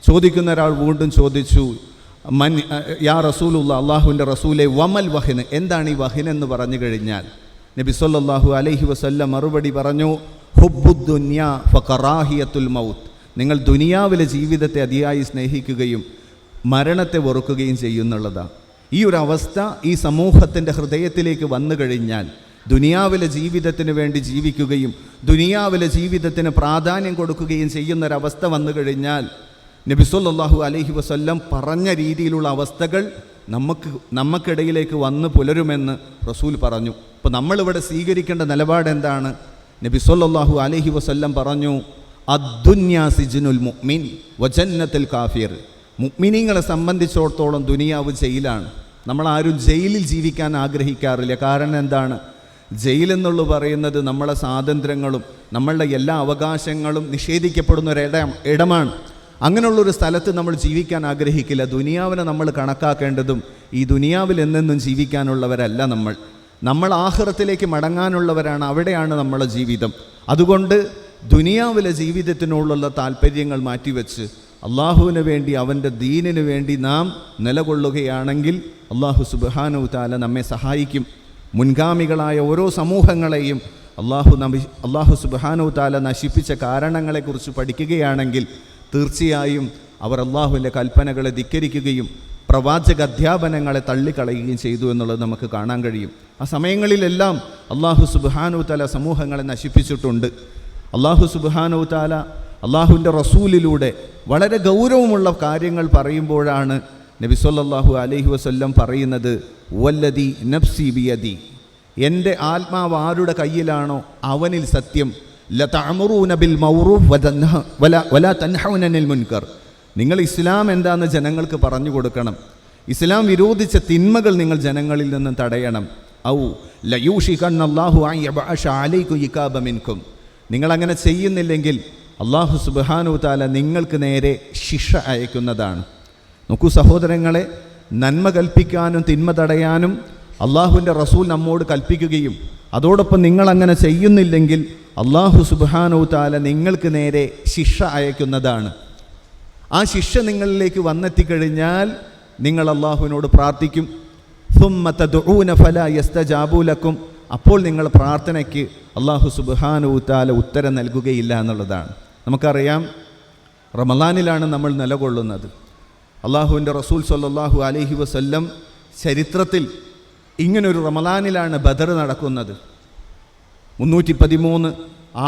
ചോദിക്കുന്ന ഒരാൾ വീണ്ടും ചോദിച്ചു, മൻ യാ റസൂലുള്ളാ, അള്ളാഹുവിൻ്റെ റസൂലെ, വമൽ വഹ്ന്, എന്താണ് ഈ വഹ്ൻ എന്ന് പറഞ്ഞു കഴിഞ്ഞാൽ? നബി സല്ലല്ലാഹു അലൈഹി വസല്ലം മറുപടി പറഞ്ഞു, ഹുബ്ബുദ്ദുന്യാ ഫകറാഹിയത്തുൽ മൗത്ത്. നിങ്ങൾ ദുനിയാവിലെ ജീവിതത്തെ അതിയായി സ്നേഹിക്കുകയും മരണത്തെ വെറുക്കുകയും ചെയ്യുന്നുള്ളതാണ്. ഈ ഒരു അവസ്ഥ ഈ സമൂഹത്തിൻ്റെ ഹൃദയത്തിലേക്ക് വന്നു കഴിഞ്ഞാൽ, ദുനിയാവിലെ ജീവിതത്തിന് വേണ്ടി ജീവിക്കുകയും ദുനിയാവിലെ ജീവിതത്തിന് പ്രാധാന്യം കൊടുക്കുകയും ചെയ്യുന്നൊരവസ്ഥ വന്നു കഴിഞ്ഞാൽ, നബി സല്ലല്ലാഹു അലൈഹി വസല്ലം പറഞ്ഞ രീതിയിലുള്ള അവസ്ഥകൾ നമുക്കിടയിലേക്ക് വന്ന് പുലരുമെന്ന് റസൂൽ പറഞ്ഞു. അപ്പോൾ നമ്മളിവിടെ സ്വീകരിക്കേണ്ട നിലപാട് എന്താണ്? നബി സല്ലല്ലാഹു അലൈഹി വസല്ലം പറഞ്ഞു, അദ്ദുന്യാ സിജ്നുൽ മുഅ്മിൻ വജന്നത്തുൽ കാഫിർ. മുഅ്മിനീങ്ങളെ സംബന്ധിച്ചിടത്തോളം ദുനിയാവ് ജയിലാണ്. നമ്മളാരും ജയിലിൽ ജീവിക്കാൻ ആഗ്രഹിക്കാറില്ല. കാരണം എന്താണ്? ജയിലെന്നുള്ളു പറയുന്നത് നമ്മളെ സ്വാതന്ത്ര്യങ്ങളും നമ്മളുടെ എല്ലാ അവകാശങ്ങളും നിഷേധിക്കപ്പെടുന്ന ഇടമാണ്. അങ്ങനെയുള്ളൊരു സ്ഥലത്ത് നമ്മൾ ജീവിക്കാൻ ആഗ്രഹിക്കില്ല. ദുനിയാവിനെ നമ്മൾ കണക്കാക്കേണ്ടതും ഈ ദുനിയാവിൽ എന്നെന്നും ജീവിക്കാനുള്ളവരല്ല. നമ്മൾ ആഖിറത്തിലേക്ക് മടങ്ങാനുള്ളവരാണ്. അവിടെയാണ് നമ്മളെ ജീവിതം. അതുകൊണ്ട് ദുനിയാവിലെ ജീവിതത്തിനുള്ള താല്പര്യങ്ങൾ മാറ്റിവെച്ച് അള്ളാഹുവിന് വേണ്ടി, അവൻ്റെ ദീനിന് വേണ്ടി നാം നിലകൊള്ളുകയാണെങ്കിൽ അള്ളാഹു സുബ്ഹാനഹു തആല നമ്മെ സഹായിക്കും. മുൻഗാമികളായ ഓരോ സമൂഹങ്ങളെയും അള്ളാഹു സുബ്ഹാനഹു തആല നശിപ്പിച്ച കാരണങ്ങളെക്കുറിച്ച് പഠിക്കുകയാണെങ്കിൽ തീർച്ചയായും അവർ അള്ളാഹുവിൻ്റെ കൽപ്പനകളെ ധിക്കരിക്കുകയും പ്രവാചക അധ്യാപനങ്ങളെ തള്ളിക്കളയുകയും ചെയ്തു എന്നുള്ളത് നമുക്ക് കാണാൻ കഴിയും. ആ സമയങ്ങളിലെല്ലാം അള്ളാഹു സുബ്ഹാനഹു തആല സമൂഹങ്ങളെ നശിപ്പിച്ചിട്ടുണ്ട്. അള്ളാഹു സുബ്ഹാനഹു തആല അള്ളാഹുവിൻ്റെ റസൂലിലൂടെ വളരെ ഗൗരവമുള്ള കാര്യങ്ങൾ പറയുമ്പോഴാണ് നബി സല്ലല്ലാഹു അലൈഹി വസല്ലം പറയുന്നത്, വല്ലദി നഫ്സി ബിയദി, എൻ്റെ ആത്മാവ് ആരുടെ കയ്യിലാണോ അവനിൽ സത്യം, ലതഅമുറൂന ബിൽ മഅറൂഫ് വലാ തൻഹൗന അനിൽ മുൻകർ. നിങ്ങൾ ഇസ്ലാം എന്താണെന്ന് ജനങ്ങൾക്ക് പറഞ്ഞു കൊടുക്കണം. ഇസ്ലാം വിരോധിച്ച തിന്മകൾ നിങ്ങൾ ജനങ്ങളിൽ നിന്നും തടയണം. ഔ ലയൂഷികന്നല്ലാഹു അൻ യബഅശ അലൈക്കും ഇകാബ മിൻകും. നിങ്ങളങ്ങനെ ചെയ്യുന്നില്ലെങ്കിൽ അള്ളാഹു സുബ്ഹാനഹു തആല നിങ്ങൾക്ക് നേരെ ശിക്ഷ അയക്കുന്നതാണ്. നോക്കൂ സഹോദരങ്ങളെ, നന്മ കൽപ്പിക്കാനും തിന്മ തടയാനും അള്ളാഹുവിൻ്റെ റസൂൽ നമ്മോട് കൽപ്പിക്കുകയും അതോടൊപ്പം നിങ്ങളങ്ങനെ ചെയ്യുന്നില്ലെങ്കിൽ അള്ളാഹു സുബ്ഹാനഹു തആല നിങ്ങൾക്ക് നേരെ ശിക്ഷ അയക്കുന്നതാണ്. ആ ശിക്ഷ നിങ്ങളിലേക്ക് വന്നെത്തിക്കഴിഞ്ഞാൽ നിങ്ങൾ അള്ളാഹുവിനോട് പ്രാർത്ഥിക്കും. സുമ്മ തദ്ഊന ഫലാ യസ്തജാബു ലക്കും. അപ്പോൾ നിങ്ങൾ പ്രാർത്ഥനയ്ക്ക് അള്ളാഹു സുബ്ഹാനഹു തആല ഉത്തരം നൽകുകയില്ല എന്നുള്ളതാണ്. നമുക്കറിയാം, റമളാനിലാണ് നമ്മൾ നിലകൊള്ളുന്നത്. അള്ളാഹുവിൻ്റെ റസൂൽ സ്വല്ലല്ലാഹു അലൈഹി വസല്ലം ചരിത്രത്തിൽ ഇങ്ങനൊരു റമളാനിലാണ് ബദർ നടക്കുന്നത്. 313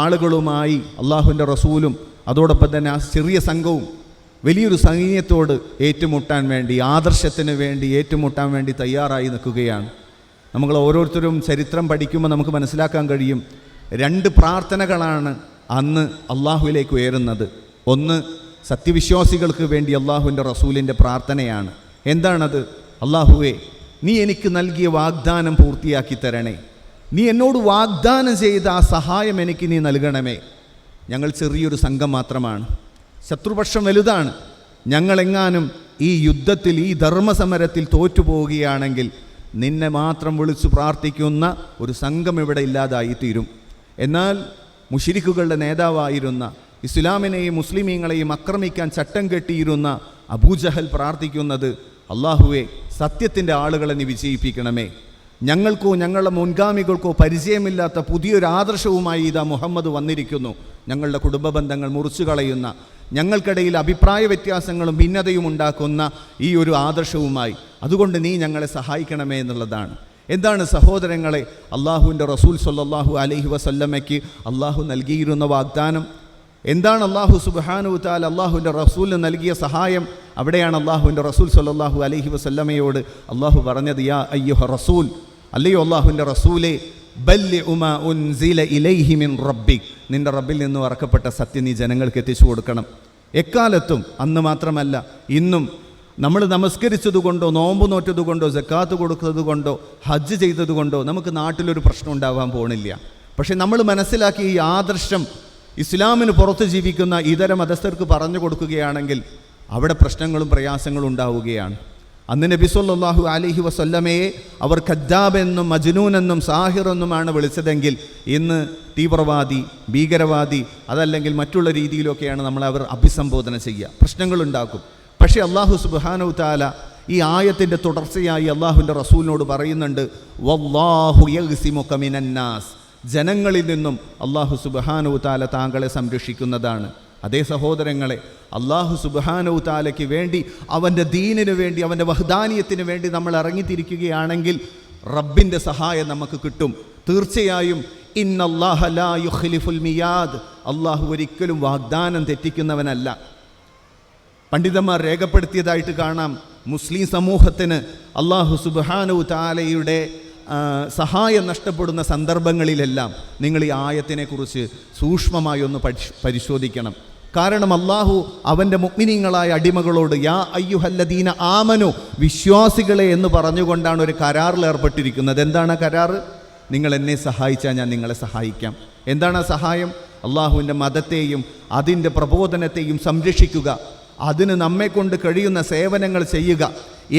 ആളുകളുമായി അള്ളാഹുവിൻ്റെ റസൂലും അതോടൊപ്പം തന്നെ ആ ചെറിയ സംഘവും വലിയൊരു സൈന്യത്തോട് ഏറ്റുമുട്ടാൻ വേണ്ടി, ആദർശത്തിന് വേണ്ടി ഏറ്റുമുട്ടാൻ വേണ്ടി തയ്യാറായി നിൽക്കുകയാണ്. നമ്മൾ ഓരോരുത്തരും ചരിത്രം പഠിക്കുമ്പോൾ നമുക്ക് മനസ്സിലാക്കാൻ കഴിയും, 2 പ്രാർത്ഥനകളാണ് അന്ന് അള്ളാഹുവിലേക്ക് ഉയരുന്നത്. ഒന്ന് സത്യവിശ്വാസികൾക്ക് വേണ്ടി അള്ളാഹുവിൻ്റെ റസൂലിൻ്റെ പ്രാർത്ഥനയാണ്. എന്താണത്? അള്ളാഹുവേ, നീ എനിക്ക് നൽകിയ വാഗ്ദാനം പൂർത്തിയാക്കി തരണേ. നീ എന്നോട് വാഗ്ദാനം ചെയ്ത ആ സഹായം എനിക്ക് നീ നൽകണമേ. ഞങ്ങൾ ചെറിയൊരു സംഘം മാത്രമാണ്, ശത്രുപക്ഷം വലുതാണ്. ഞങ്ങളെങ്ങാനും ഈ യുദ്ധത്തിൽ, ഈ ധർമ്മസമരത്തിൽ തോറ്റുപോവുകയാണെങ്കിൽ നിന്നെ മാത്രം വിളിച്ചു പ്രാർത്ഥിക്കുന്ന ഒരു സംഘം ഇവിടെ ഇല്ലാതായിത്തീരും. എന്നാൽ മുശ്രിക്കുകളുടെ നേതാവായിരുന്ന, ഇസ്ലാമിനെയും മുസ്ലിമീങ്ങളെയും ആക്രമിക്കാൻ ചട്ടം കെട്ടിയിരുന്ന അബൂജഹൽ പ്രാർത്ഥിക്കുന്നത്, അള്ളാഹുവേ, സത്യത്തിൻ്റെ ആളുകളെ നീ വിജയിപ്പിക്കണമേ. ഞങ്ങൾക്കോ ഞങ്ങളുടെ മുൻഗാമികൾക്കോ പരിചയമില്ലാത്ത പുതിയൊരു ആദർശവുമായി ഇതാ മുഹമ്മദ് വന്നിരിക്കുന്നു. ഞങ്ങളുടെ കുടുംബ ബന്ധങ്ങൾ മുറിച്ചു കളയുന്ന, ഞങ്ങൾക്കിടയിൽ അഭിപ്രായ വ്യത്യാസങ്ങളും ഭിന്നതയും ഉണ്ടാക്കുന്ന ഈ ഒരു ആദർശവുമായി. അതുകൊണ്ട് നീ ഞങ്ങളെ സഹായിക്കണമേ എന്നുള്ളതാണ്. എന്താണ് സഹോദരങ്ങളെ അള്ളാഹുവിൻ്റെ റസൂൽ സ്വല്ലല്ലാഹു അലൈഹി വസല്ലമയ്ക്ക് അള്ളാഹു നൽകിയിരുന്ന വാഗ്ദാനം? എന്താണ് അള്ളാഹു സുബ്ഹാനഹു തആല അള്ളാഹുവിൻ്റെ റസൂലിന് നൽകിയ സഹായം? അവിടെയാണ് അള്ളാഹുവിൻ്റെ റസൂൽ സ്വല്ലല്ലാഹു അലൈഹി വസല്ലമയോട് അള്ളാഹു പറഞ്ഞത്, യാ അയ്യുഹ റസൂൽ, അല്ലയോ അള്ളാഹുവിൻ്റെ റസൂലേ, ബല്ലിഉ മാ ഉൻസില ഇലൈഹി മിൻ റബ്ബിക്, നിൻ്റെ റബ്ബിൽ നിന്ന് ഇറക്കപ്പെട്ട സത്യം നീ ജനങ്ങൾക്ക് എത്തിച്ചു കൊടുക്കണം. എക്കാലത്തും, അന്ന് മാത്രമല്ല ഇന്നും, നമ്മൾ നമസ്കരിച്ചതുകൊണ്ടോ നോമ്പ് നോറ്റതുകൊണ്ടോ സക്കാത്ത് കൊടുത്തതുകൊണ്ടോ ഹജ്ജ് ചെയ്തതുകൊണ്ടോ നമുക്ക് നാട്ടിലൊരു പ്രശ്നം ഉണ്ടാവാൻ പോണില്ല. പക്ഷെ നമ്മൾ മനസ്സിലാക്കി ഈ ആദർശം ഇസ്ലാമിന് പുറത്ത് ജീവിക്കുന്ന ഇതര മതസ്ഥർക്ക് പറഞ്ഞു കൊടുക്കുകയാണെങ്കിൽ അവിടെ പ്രശ്നങ്ങളും പ്രയാസങ്ങളും ഉണ്ടാവുകയാണ്. അന്ന് നബി സല്ലല്ലാഹു അലൈഹി വസല്ലമയെ അവർ കദ്ദാബെന്നും മജ്നൂനെന്നും സാഹിറെന്നുമാണ് വിളിച്ചതെങ്കിൽ ഇന്ന് തീവ്രവാദി, ഭീകരവാദി, അതല്ലെങ്കിൽ മറ്റുള്ള രീതിയിലൊക്കെയാണ് അവർ അഭിസംബോധന ചെയ്യുക. പ്രശ്നങ്ങളുണ്ടാക്കും. പക്ഷേ അള്ളാഹു സുബ്ഹാനഹു തആല ഈ ആയത്തിൻ്റെ തുടർച്ചയായി അള്ളാഹുവിൻ്റെ റസൂലിനോട് പറയുന്നുണ്ട്, വല്ലാഹു യഗ്സിമുക മിനന്നാസ്, ജനങ്ങളിൽ നിന്നും അള്ളാഹു സുബ്ഹാനഹു തആല താങ്കളെ സംരക്ഷിക്കുന്നതാണ്. അതേ സഹോദരങ്ങളെ, അള്ളാഹു സുബ്ഹാനഹു തആലയ്ക്ക് വേണ്ടി, അവൻ്റെ ദീനിനു വേണ്ടി, അവൻ്റെ വഹ്ദാനിയത്തിന് വേണ്ടി നമ്മൾ ഇറങ്ങിത്തിരിക്കുകയാണെങ്കിൽ റബ്ബിൻ്റെ സഹായം നമുക്ക് കിട്ടും. തീർച്ചയായും ഇന്നല്ലാഹ ലാ യുഖ്ലിഫുൽ മിയാദ്, അള്ളാഹു ഒരിക്കലും വാഗ്ദാനം തെറ്റിക്കുന്നവനല്ല. പണ്ഡിതന്മാർ രേഖപ്പെടുത്തിയതായിട്ട് കാണാം, മുസ്ലിം സമൂഹത്തിന് അള്ളാഹു സുബ്ഹാനഹു തആലയുടെ സഹായം നഷ്ടപ്പെടുന്ന സന്ദർഭങ്ങളിലെല്ലാം നിങ്ങൾ ഈ ആയത്തിനെക്കുറിച്ച് സൂക്ഷ്മമായി ഒന്ന് പരിശോധിക്കണം. കാരണം അള്ളാഹു അവൻ്റെ മുഅ്മിനീങ്ങളായ അടിമകളോട് യാ അയ്യുഹല്ലദീന ആമനു, വിശ്വാസികളെ എന്ന് പറഞ്ഞുകൊണ്ടാണ് ഒരു കരാറിൽ ഏർപ്പെട്ടിരിക്കുന്നത്. എന്താണ് കരാറ്? നിങ്ങൾ എന്നെ സഹായിച്ചാൽ ഞാൻ നിങ്ങളെ സഹായിക്കാം. എന്താണ് ആ സഹായം? അള്ളാഹുവിൻ്റെ മതത്തെയും അതിൻ്റെ പ്രബോധനത്തെയും സംരക്ഷിക്കുക, അതിന് നമ്മെക്കൊണ്ട് കഴിയുന്ന സേവനങ്ങൾ ചെയ്യുക.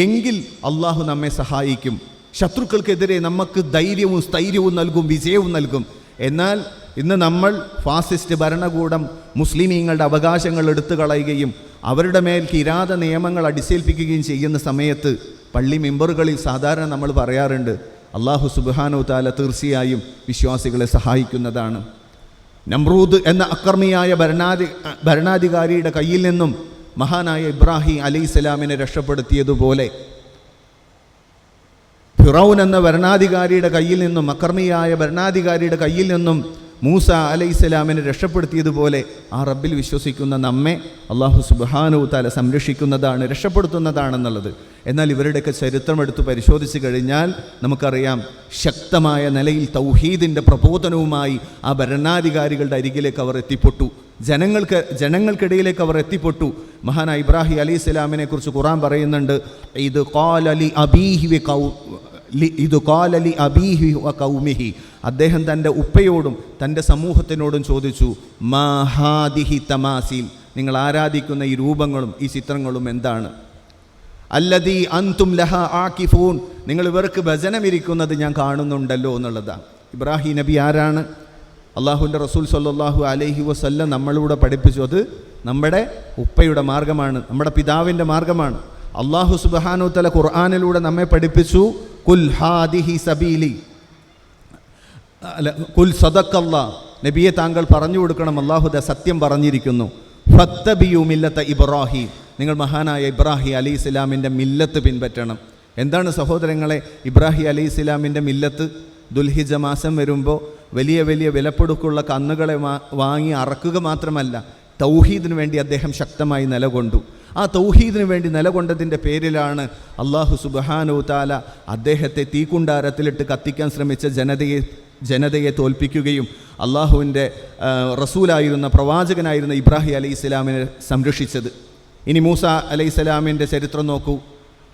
എങ്കിൽ അള്ളാഹു നമ്മെ സഹായിക്കും. ശത്രുക്കൾക്കെതിരെ നമുക്ക് ധൈര്യവും സ്ഥൈര്യവും നൽകും, വിജയവും നൽകും. എന്നാൽ ഇന്ന് നമ്മൾ ഫാസിസ്റ്റ് ഭരണകൂടം മുസ്ലിമീങ്ങളുടെ അവകാശങ്ങൾ എടുത്തു കളയുകയും അവരുടെ മേൽ കിരാത നിയമങ്ങൾ അടിച്ചേൽപ്പിക്കുകയും ചെയ്യുന്ന സമയത്ത് പള്ളി മെമ്പറുകളിൽ സാധാരണ നമ്മൾ പറയാറുണ്ട്, അള്ളാഹു സുബ്ഹാനഹു തആല തീർച്ചയായും വിശ്വാസികളെ സഹായിക്കുന്നതാണ്. നമ്രൂദ് എന്ന അക്രമിയായ ഭരണാധികാരിയുടെ കയ്യിൽ നിന്നും മഹാനായ ഇബ്രാഹിം അലൈഹിസ്സലാമിനെ രക്ഷപ്പെടുത്തിയതുപോലെ ഫിറൗൻ എന്ന ഭരണാധികാരിയുടെ കയ്യിൽ നിന്നും, അക്രമിയായ ഭരണാധികാരിയുടെ കയ്യിൽ നിന്നും മൂസ അലൈഹിസ്സലാമിനെ രക്ഷപ്പെടുത്തിയതുപോലെ ആ റബ്ബിൽ വിശ്വസിക്കുന്ന നമ്മെ അള്ളാഹു സുബ്ഹാനഹു തആല സംരക്ഷിക്കുന്നതാണ്, രക്ഷപ്പെടുത്തുന്നതാണെന്നുള്ളത്. എന്നാൽ ഇവരുടെയൊക്കെ ചരിത്രം എടുത്ത് പരിശോധിച്ച് കഴിഞ്ഞാൽ നമുക്കറിയാം, ശക്തമായ നിലയിൽ തൗഹീദിൻ്റെ പ്രബോധനവുമായി ആ ഭരണാധികാരികളുടെ അരികിലേക്ക് അവർ എത്തിപ്പെട്ടു. ജനങ്ങൾക്കിടയിലേക്ക് അവർ എത്തിപ്പെട്ടു. മഹാനായ ഇബ്രാഹിം അലൈഹിസ്സലാമിനെ കുറിച്ച് ഖുർആൻ പറയുന്നുണ്ട്, ഇത് ഖാല ലി അബീഹി വ ഖൗമിഹി, അദ്ദേഹം തൻ്റെ ഉപ്പയോടും തൻ്റെ സമൂഹത്തിനോടും ചോദിച്ചു, മാ ഹാദിഹി തമാസീൽ, നിങ്ങൾ ആരാധിക്കുന്ന ഈ രൂപങ്ങളും ഈ ചിത്രങ്ങളും എന്താണ്? അല്ലദീ അൻതും ലഹ ആകിഫൂൻ, നിങ്ങൾ ഇവർക്ക് ഭജനമിരിക്കുന്നത് ഞാൻ കാണുന്നുണ്ടല്ലോ എന്നുള്ളതാണ്. ഇബ്രാഹിം നബി ആരാണ്? അള്ളാഹുവിൻ്റെ റസൂൽ സ്വല്ലല്ലാഹു അലൈഹി വസല്ലം നമ്മളൂടെ പഠിപ്പിച്ചു, അത് നമ്മുടെ ഉപ്പയുടെ മാർഗമാണ്, നമ്മുടെ പിതാവിൻ്റെ മാർഗമാണ്. അള്ളാഹു സുബ്ഹാനഹു തആല ഖുർആനിലൂടെ നമ്മെ പഠിപ്പിച്ചു, കുൽ ഹാദിഹി സബീലി, കുൽ സദഖല്ലാ, നബിയെ താങ്കൾ പറഞ്ഞു കൊടുക്കണം, അള്ളാഹു സത്യം പറഞ്ഞിരിക്കുന്നു. ഫത്തബിയു മില്ലത്ത ഇബ്രാഹിം, നിങ്ങൾ മഹാനായ ഇബ്രാഹിം അലൈഹിസ്സലാമിൻ്റെ മില്ലത്ത് പിൻപറ്റണം. എന്താണ് സഹോദരങ്ങളെ ഇബ്രാഹിം അലൈഹിസ്സലാമിൻ്റെ മില്ലത്ത്? ദുൽഹിജ മാസം വരുമ്പോൾ വലിയ വലിയ വിലപ്പെടുക്കുള്ള കന്നുകളെ വാങ്ങി അറക്കുക മാത്രമല്ല, തൗഹീദിന് വേണ്ടി അദ്ദേഹം ശക്തമായി നിലകൊണ്ടു. ആ തൗഹീദിന് വേണ്ടി നിലകൊണ്ടതിൻ്റെ പേരിലാണ് അള്ളാഹു സുബ്ഹാനഹു തആല അദ്ദേഹത്തെ തീക്കുണ്ടാരത്തിലിട്ട് കത്തിക്കാൻ ശ്രമിച്ച ജനതയെ തോൽപ്പിക്കുകയും അള്ളാഹുവിൻ്റെ റസൂലായിരുന്ന പ്രവാചകനായിരുന്ന ഇബ്രാഹിം അലൈഹിസ്സലാമിനെ സംരക്ഷിച്ചത്. ഇനി മൂസ അലൈഹിസ്സലാമിൻ്റെ ചരിത്രം നോക്കൂ.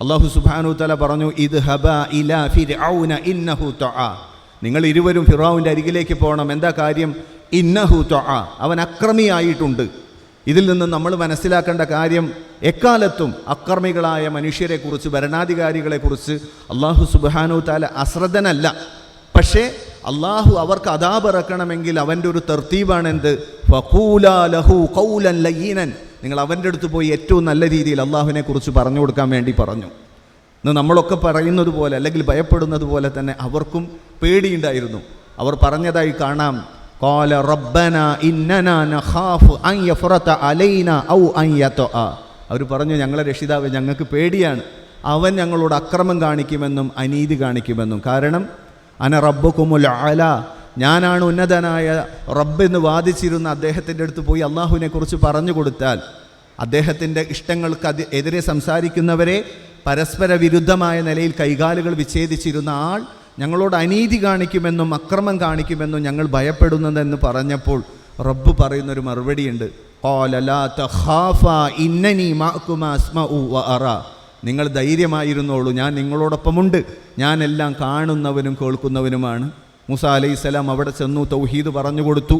അള്ളാഹു സുബ്ഹാനഹു തആല പറഞ്ഞു, ഇദ്ഹബ ഇലാ ഫിർഔന ഇന്നഹു തആ, നിങ്ങൾ ഇരുവരും ഫിർഔൻ്റെ അരികിലേക്ക് പോകണം. എന്താ കാര്യം? ഇന്നഹു തആ, അവൻ അക്രമിയായിട്ടുണ്ട്. ഇതിൽ നിന്ന് നമ്മൾ മനസ്സിലാക്കേണ്ട കാര്യം, എക്കാലത്തും അക്രമികളായ മനുഷ്യരെക്കുറിച്ച്, ഭരണാധികാരികളെക്കുറിച്ച് അള്ളാഹു സുബ്ഹാനഹു തആല അശ്രദ്ധനല്ല. പക്ഷേ അള്ളാഹു അവർക്ക് അദാബ് ഇറക്കണമെങ്കിൽ അവൻ്റെ ഒരു തർത്തീബാണ് എന്ത്? ഫഖൂലാ ലഹു ഖൗലൻ ലയ്യിനൻ, നിങ്ങൾ അവൻ്റെ അടുത്ത് പോയി ഏറ്റവും നല്ല രീതിയിൽ അള്ളാഹുവിനെ കുറിച്ച് പറഞ്ഞു കൊടുക്കാൻ വേണ്ടി പറഞ്ഞു. ഇന്ന് നമ്മളൊക്കെ പറയുന്നത് പോലെ അല്ലെങ്കിൽ ഭയപ്പെടുന്നത് പോലെ തന്നെ അവർക്കും പേടിയുണ്ടായിരുന്നു. അവർ പറഞ്ഞതായി കാണാം, ഖാല റബ്ബനാ ഇന്നനാ നഖാഫു അൻ യഫ്റത അലൈനാ ഔ അൻ യതഅ, അവർ പറഞ്ഞു, ഞങ്ങളെ രക്ഷിതാവ്, ഞങ്ങൾക്ക് പേടിയാണ്, അവൻ ഞങ്ങളോട് അക്രമം കാണിക്കുമെന്നും അനീതി കാണിക്കുമെന്നും. കാരണം അന റബ്ബുകുമുൽ അല, ഞാനാണ് ഉന്നതനായ റബ്ബെന്ന് വാദിച്ചിരുന്ന അദ്ദേഹത്തിൻ്റെ അടുത്ത് പോയി അള്ളാഹുവിനെ കുറിച്ച് പറഞ്ഞു കൊടുത്താൽ, അദ്ദേഹത്തിൻ്റെ ഇഷ്ടങ്ങൾക്ക് എതിരെ സംസാരിക്കുന്നവരെ പരസ്പര വിരുദ്ധമായ നിലയിൽ കൈകാലുകൾ വിച്ഛേദിച്ചിരുന്ന ആൾ ഞങ്ങളോട് അനീതി കാണിക്കുമെന്നും അക്രമം കാണിക്കുമെന്നും ഞങ്ങൾ ഭയപ്പെടുന്നതെന്ന് പറഞ്ഞപ്പോൾ റബ്ബ് പറയുന്നൊരു മറുപടിയുണ്ട്, ഖാല ലാ തഖാഫാ ഇന്നനി മഅകുമാ അസ്മഉ വ അറാ, നിങ്ങൾ ധൈര്യമായിരുന്നോളൂ, ഞാൻ നിങ്ങളോടൊപ്പമുണ്ട്, ഞാൻ എല്ലാം കാണുന്നവനും കേൾക്കുന്നവനുമാണ്. മൂസ അലൈഹിസ്സലാം അവിടെ ചെന്നു, തൗഹീദ് പറഞ്ഞു കൊടുത്തു.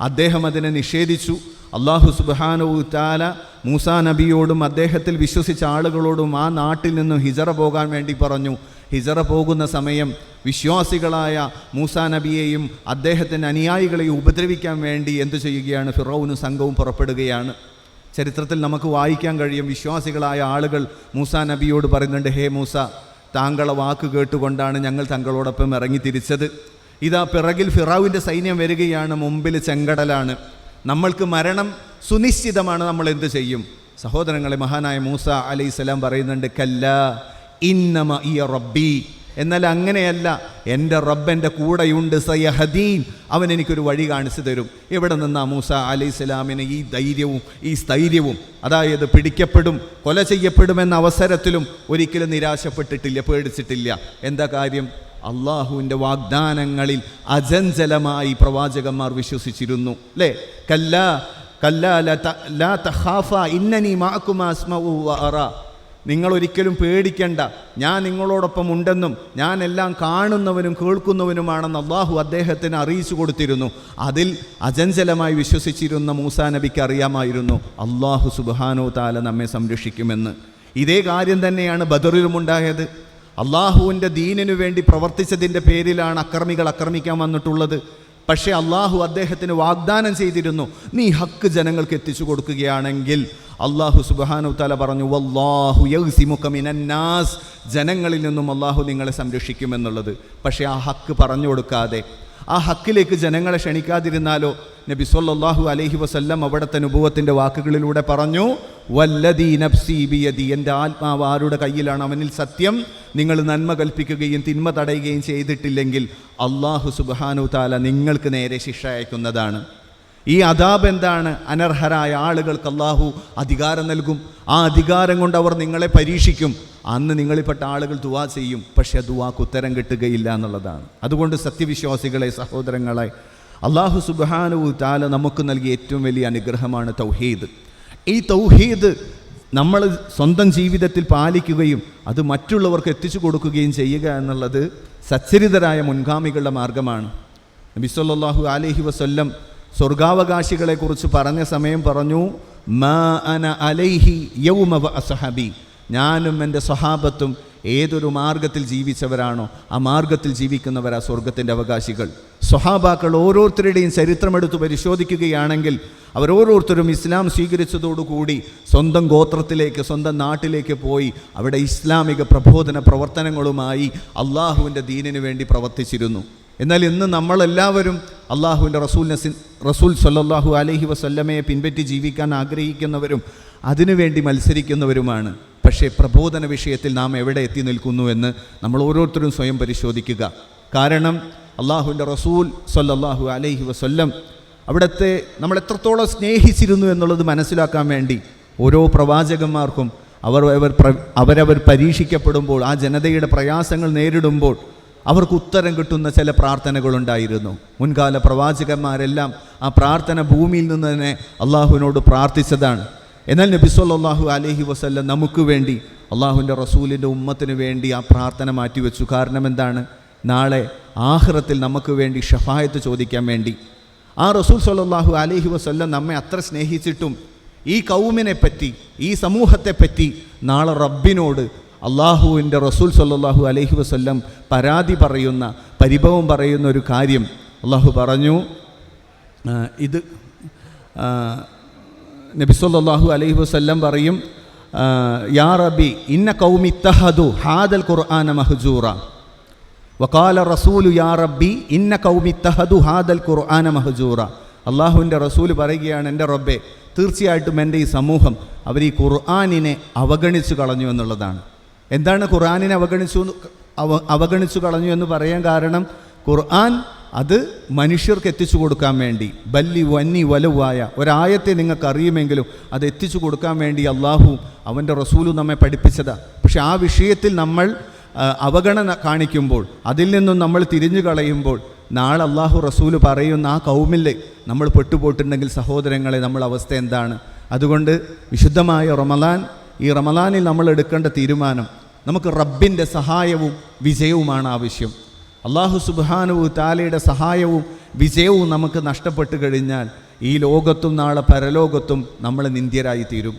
അദ്ദേഹം അതിനെ നിഷേധിച്ചു. അള്ളാഹു സുബ്ഹാനഹു തആല മൂസാ നബിയോടും അദ്ദേഹത്തിൽ വിശ്വസിച്ച ആളുകളോടും ആ നാട്ടിൽ നിന്നും ഹിജറ പോകാൻ വേണ്ടി പറഞ്ഞു. ഹിജറ പോകുന്ന സമയം വിശ്വാസികളായ മൂസാ നബിയെയും അദ്ദേഹത്തിൻ്റെ അനുയായികളെയും ഉപദ്രവിക്കാൻ വേണ്ടി എന്തു ചെയ്യുകയാണ്? ഫിറൗനും സംഘവും പുറപ്പെടുകയാണ്. ചരിത്രത്തിൽ നമുക്ക് വായിക്കാൻ കഴിയും. വിശ്വാസികളായ ആളുകൾ മൂസാ നബിയോട് പറയുന്നുണ്ട്, ഹേ മൂസ, താങ്കളെ വാക്ക് കേട്ടുകൊണ്ടാണ് ഞങ്ങൾ താങ്കളോടൊപ്പം ഇറങ്ങി തിരിച്ചത്. ഇതാ പിറകിൽ ഫിറൗവിൻ്റെ സൈന്യം വരികയാണ്, മുമ്പിൽ ചെങ്കടലാണ്, നമ്മൾക്ക് മരണം സുനിശ്ചിതമാണ്, നമ്മൾ എന്ത് ചെയ്യും? സഹോദരങ്ങളെ, മഹാനായ മൂസ അലൈഹിസ്സലാം പറയുന്നുണ്ട്, കല്ലാ ഇന്നമ ഇയ റബ്ബി, എന്നാൽ അങ്ങനെയല്ല, എൻ്റെ റബ്ബൻ്റെ കൂടെയുണ്ട്, സയഹദീൻ, അവൻ എനിക്കൊരു വഴി കാണിച്ചു തരും. എവിടെ നിന്നാ മൂസ അലൈഹിസ്സലാമിന് ഈ ധൈര്യവും ഈ സ്ഥൈര്യവും? അതായത് പിടിക്കപ്പെടും, കൊല ചെയ്യപ്പെടുമെന്ന അവസരത്തിലും ഒരിക്കലും നിരാശപ്പെട്ടിട്ടില്ല, പേടിച്ചിട്ടില്ല. എന്താ കാര്യം? അള്ളാഹുവിൻ്റെ വാഗ്ദാനങ്ങളിൽ അചഞ്ചലമായി പ്രവാചകന്മാർ വിശ്വസിച്ചിരുന്നു, അല്ലേ? കല്ലാ കല്ലാ ലാ തഖാഫ ഇന്നനി മഅകുമാ അസ്മഉ വ അറാ, നിങ്ങളൊരിക്കലും പേടിക്കണ്ട, ഞാൻ നിങ്ങളോടൊപ്പം ഉണ്ടെന്നും ഞാൻ എല്ലാം കാണുന്നവനും കേൾക്കുന്നവനുമാണെന്ന് അള്ളാഹു അദ്ദേഹത്തിന് അറിയിച്ചു കൊടുത്തിരുന്നു. അതിൽ അചഞ്ചലമായി വിശ്വസിച്ചിരുന്ന മൂസാ നബിക്ക് അറിയാമായിരുന്നു അള്ളാഹു സുബ്ഹാനഹു തആല നമ്മെ സംരക്ഷിക്കുമെന്ന്. ഇതേ കാര്യം തന്നെയാണ് ബദറിലുമുണ്ടായത്. അള്ളാഹുവിൻ്റെ ദീനിനു വേണ്ടി പ്രവർത്തിച്ചതിൻ്റെ പേരിലാണ് അക്രമികൾ ആക്രമിക്കാൻ വന്നിട്ടുള്ളത്. പക്ഷേ അള്ളാഹു അദ്ദേഹത്തിന് വാഗ്ദാനം ചെയ്തിരുന്നു, നീ ഹക്ക് ജനങ്ങൾക്ക് എത്തിച്ചു കൊടുക്കുകയാണെങ്കിൽ അള്ളാഹു സുബ്ഹാനഹു തആല പറഞ്ഞു, വല്ലാഹു യഗ്സിമുക മിനന്നാസ്, ജനങ്ങളിൽ നിന്നും അള്ളാഹു നിങ്ങളെ സംരക്ഷിക്കുമെന്നുള്ളത്. പക്ഷേ ആ ഹക്ക് പറഞ്ഞു കൊടുക്കാതെ, ആ ഹക്കിലേക്ക് ജനങ്ങളെ ക്ഷണിക്കാതിരുന്നാലോ? നബി സല്ലല്ലാഹു അലൈഹി വസല്ലം അവിടുത്തെ നുബുവത്തിൻ്റെ വാക്കുകളിലൂടെ പറഞ്ഞു, വല്ലദീ നഫ്സി ബിയദി, എൻ്റെ ആത്മാവ് ആരുടെ കയ്യിലാണ്, അവനിൽ സത്യം, നിങ്ങൾ നന്മ കൽപ്പിക്കുകയും തിന്മ തടയുകയും ചെയ്തിട്ടില്ലെങ്കിൽ അള്ളാഹു സുബ്ഹാനഹു തആല നിങ്ങൾക്ക് നേരെ ശിക്ഷ അയക്കുന്നതാണ്. ഈ അദാബ് എന്താണ്? അനർഹരായ ആളുകൾക്ക് അള്ളാഹു അധികാരം നൽകും. ആ അധികാരം കൊണ്ട് അവർ നിങ്ങളെ പരീക്ഷിക്കും. അന്ന് നിങ്ങളിൽപ്പെട്ട ആളുകൾ ദുആ ചെയ്യും, പക്ഷേ ദുആക്ക് ഉത്തരം കിട്ടുകയില്ല എന്നുള്ളതാണ്. അതുകൊണ്ട് സത്യവിശ്വാസികളെ, സഹോദരങ്ങളെ, അള്ളാഹു സുബ്ഹാനഹു തആല നമുക്ക് നൽകിയ ഏറ്റവും വലിയ അനുഗ്രഹമാണ് തൗഹീദ്. ഈ തൗഹീദ് നമ്മൾ സ്വന്തം ജീവിതത്തിൽ പാലിക്കുകയും അത് മറ്റുള്ളവർക്ക് എത്തിച്ചു കൊടുക്കുകയും ചെയ്യുക എന്നുള്ളത് സച്ചരിതരായ മുൻഗാമികളുടെ മാർഗമാണ്. നബി സല്ലല്ലാഹു അലൈഹി വസല്ലം സ്വർഗാവകാശികളെക്കുറിച്ച് പറഞ്ഞ സമയം പറഞ്ഞു, മാ അന അലൈഹി യൗമ വ അസ്ഹബി, ഞാനും എൻ്റെ സ്വഹാബത്തും ഏതൊരു മാർഗത്തിൽ ജീവിച്ചവരാണോ ആ മാർഗത്തിൽ ജീവിക്കുന്നവരാ സ്വർഗത്തിൻ്റെ അവകാശികൾ. സ്വഹാബാക്കൾ ഓരോരുത്തരുടെയും ചരിത്രമെടുത്ത് പരിശോധിക്കുകയാണെങ്കിൽ അവരോരോരുത്തരും ഇസ്ലാം സ്വീകരിച്ചതോടുകൂടി സ്വന്തം ഗോത്രത്തിലേക്ക്, സ്വന്തം നാട്ടിലേക്ക് പോയി അവിടെ ഇസ്ലാമിക പ്രബോധന പ്രവർത്തനങ്ങളുമായി അള്ളാഹുവിൻ്റെ ദീനിനു വേണ്ടി പ്രവർത്തിച്ചിരുന്നു. എന്നാൽ ഇന്ന് നമ്മളെല്ലാവരും അള്ളാഹുവിൻ്റെ റസൂൽ സല്ലല്ലാഹു അലൈഹി വസല്ലമയെ പിൻപറ്റി ജീവിക്കാൻ ആഗ്രഹിക്കുന്നവരും അതിനുവേണ്ടി മത്സരിക്കുന്നവരുമാണ്. പക്ഷേ പ്രബോധന വിഷയത്തിൽ നാം എവിടെ എത്തി നിൽക്കുന്നു എന്ന് നമ്മൾ ഓരോരുത്തരും സ്വയം പരിശോധിക്കുക. കാരണം അള്ളാഹുവിൻ്റെ റസൂൽ സല്ലല്ലാഹു അലൈഹി വസല്ലം അവിടുത്തെ നമ്മൾ എത്രത്തോളം സ്നേഹിച്ചിരുന്നു എന്നുള്ളത് മനസ്സിലാക്കാൻ വേണ്ടി ഓരോ പ്രവാചകന്മാർക്കും അവരവർ പരീക്ഷിക്കപ്പെടുമ്പോൾ, ആ ജനതയുടെ പ്രയാസങ്ങൾ നേരിടുമ്പോൾ അവർക്ക് ഉത്തരം കിട്ടുന്ന ചില പ്രാർത്ഥനകളുണ്ടായിരുന്നു. മുൻകാല പ്രവാചകന്മാരെല്ലാം ആ പ്രാർത്ഥന ഭൂമിയിൽ നിന്ന് തന്നെ അള്ളാഹുവിനോട് പ്രാർത്ഥിച്ചതാണ്. എന്നാൽ നബി സല്ലല്ലാഹു അലൈഹി വസല്ലം നമുക്ക് വേണ്ടി, അള്ളാഹുവിൻ്റെ റസൂലിൻ്റെ ഉമ്മത്തിന് വേണ്ടി ആ പ്രാർത്ഥന മാറ്റിവെച്ചു. കാരണം എന്താണ്? നാളെ ആഖിറത്തിൽ നമുക്ക് വേണ്ടി ഷഫായത്ത് ചോദിക്കാൻ വേണ്ടി. ആ റസൂൽ സല്ലല്ലാഹു അലൈഹി വസല്ലം നമ്മെ അത്ര സ്നേഹിച്ചിട്ടും ഈ കൗമിനെ പറ്റി, ഈ സമൂഹത്തെപ്പറ്റി നാളെ റബ്ബിനോട് അള്ളാഹുവിൻ്റെ റസൂൽ സല്ലല്ലാഹു അലൈഹി വസല്ലം പരാതി പറയുന്ന, പരിഭവം പറയുന്ന ഒരു കാര്യം അള്ളാഹു പറഞ്ഞു. ഇത് നബി സല്ലല്ലാഹു അലൈഹി വസല്ലം പറയും, യാ റബ്ബി ഇന്ന ഖൗമി ഇത്തഹദു ഹാദൽ ഖുർആന മഹ്ജൂറ വഖാല റസൂലു യാ റബ്ബി ഇന്ന ഖൗമി ഇത്തഹദു ഹാദൽ ഖുർആന മഹ്ജൂറ. അള്ളാഹുവിൻ്റെ റസൂൽ പറയുകയാണ്, എൻ്റെ റബ്ബേ, തീർച്ചയായിട്ടും എൻ്റെ ഈ സമൂഹം അവർ ഈ ഖുർആനിനെ അവഗണിച്ചു കളഞ്ഞു എന്നുള്ളതാണ്. എന്താണ് ഖുർആനിനെ അവഗണിച്ചു കളഞ്ഞു എന്ന് പറയാൻ കാരണം, ഖുർആൻ അത് മനുഷ്യർക്ക് എത്തിച്ചു കൊടുക്കാൻ വേണ്ടി, ബല്ലി വന്നി വലുവായ ഒരായത്തെ നിങ്ങൾക്ക് അറിയുമെങ്കിലും അത് എത്തിച്ചു കൊടുക്കാൻ വേണ്ടി അള്ളാഹു അവൻ്റെ റസൂലും നമ്മെ പഠിപ്പിച്ചതാണ്. പക്ഷെ ആ വിഷയത്തിൽ നമ്മൾ അവഗണന കാണിക്കുമ്പോൾ, അതിൽ നിന്നും നമ്മൾ തിരിഞ്ഞു കളയുമ്പോൾ, നാളെ അള്ളാഹു റസൂല് പറയുന്ന ആ കൗമിൽ നമ്മൾ പെട്ടുപോയിട്ടുണ്ടെങ്കിൽ സഹോദരങ്ങളെ, നമ്മൾ അവസ്ഥ എന്താണ്? അതുകൊണ്ട് വിശുദ്ധമായ റമളാൻ, ഈ റമളാനിൽ നമ്മൾ എടുക്കേണ്ട തീരുമാനം, നമുക്ക് റബ്ബിൻ്റെ സഹായവും വിജയവുമാണ് ആവശ്യം. അള്ളാഹു സുബ്ഹാനഹു തആലയുടെ സഹായവും വിജയവും നമുക്ക് നഷ്ടപ്പെട്ട് കഴിഞ്ഞാൽ ഈ ലോകത്തും നാളെ പരലോകത്തും നമ്മൾ നിന്ദ്യരായി തീരും.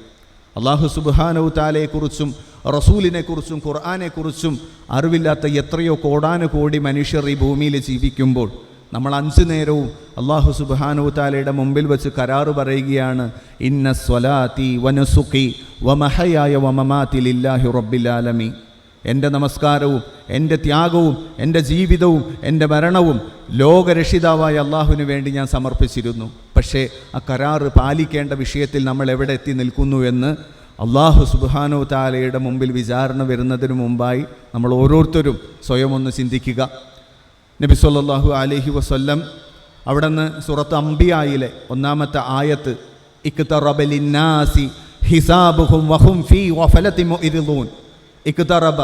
അള്ളാഹു സുബ്ഹാനഹു തആലയെക്കുറിച്ചും റസൂലിനെക്കുറിച്ചും ഖുർആനെക്കുറിച്ചും അറിവില്ലാത്ത എത്രയോ കോടാനുകോടി മനുഷ്യർ ഈ ഭൂമിയിൽ ജീവിക്കുമ്പോൾ നമ്മൾ 5 നേരവും അല്ലാഹു സുബ്ഹാനഹു തആലയുടെ മുമ്പിൽ വെച്ച് കരാറ് പറയുകയാണ്, ഇന്ന സ്വലാത്തി വനുസുഖി വമഹയായ വമമാതി ലില്ലാഹി റബ്ബിൽ ആലമീൻ. എൻ്റെ നമസ്കാരവും എൻ്റെ ത്യാഗവും എൻ്റെ ജീവിതവും എൻ്റെ മരണവും ലോകരക്ഷിതാവായ അള്ളാഹുവിന് വേണ്ടി ഞാൻ സമർപ്പിച്ചിരുന്നു. പക്ഷേ ആ കരാറ് പാലിക്കേണ്ട വിഷയത്തിൽ നമ്മൾ എവിടെ എത്തി നിൽക്കുന്നു എന്ന് അള്ളാഹു സുബ്ഹാനഹു തആലയുടെ മുമ്പിൽ വിചാരണ വരുന്നതിന് മുമ്പായി നമ്മൾ ഓരോരുത്തരും സ്വയം ഒന്ന് ചിന്തിക്കുക. നബി സല്ലല്ലാഹു അലൈഹി വസല്ലം അവിടെ നിന്ന് സൂറത്ത് അംബിയായിലെ 1-ാമത്തെ ആയത്ത്, ഇഖ്തറബ ലിന്നാസി ഹിസാബുഹും വഹും ഫീ ഗഫലത്തിൻ മുഇറിദൂൻ. ഇഖ്തറബ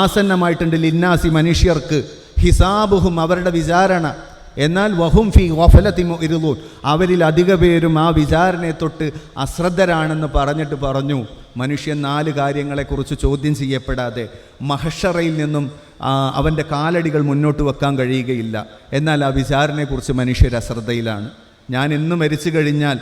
ആസന്നമായിട്ടുണ്ട്, ലിന്നാസി മനുഷ്യർക്ക്, ഹിസാബുഹും അവരുടെ വിചാരണ, എന്നാൽ വഹും ഫീ ഗഫലത്തിൻ മുഇറിദൂൻ അവരിൽ അധിക പേരും ആ വിചാരണയെ തൊട്ട് അശ്രദ്ധരാണെന്ന് പറഞ്ഞിട്ട് പറഞ്ഞു, മനുഷ്യൻ 4 കാര്യങ്ങളെക്കുറിച്ച് ചോദ്യം ചെയ്യപ്പെടാതെ മഹ്ശറയിൽ നിന്നും അവൻ്റെ കാലടികൾ മുന്നോട്ട് വെക്കാൻ കഴിയുകയില്ല. എന്നാൽ ആ വിചാരണയെക്കുറിച്ച് മനുഷ്യർ അശ്രദ്ധയിലാണ്. ഞാൻ എന്ന് മരിച്ചു കഴിഞ്ഞാൽ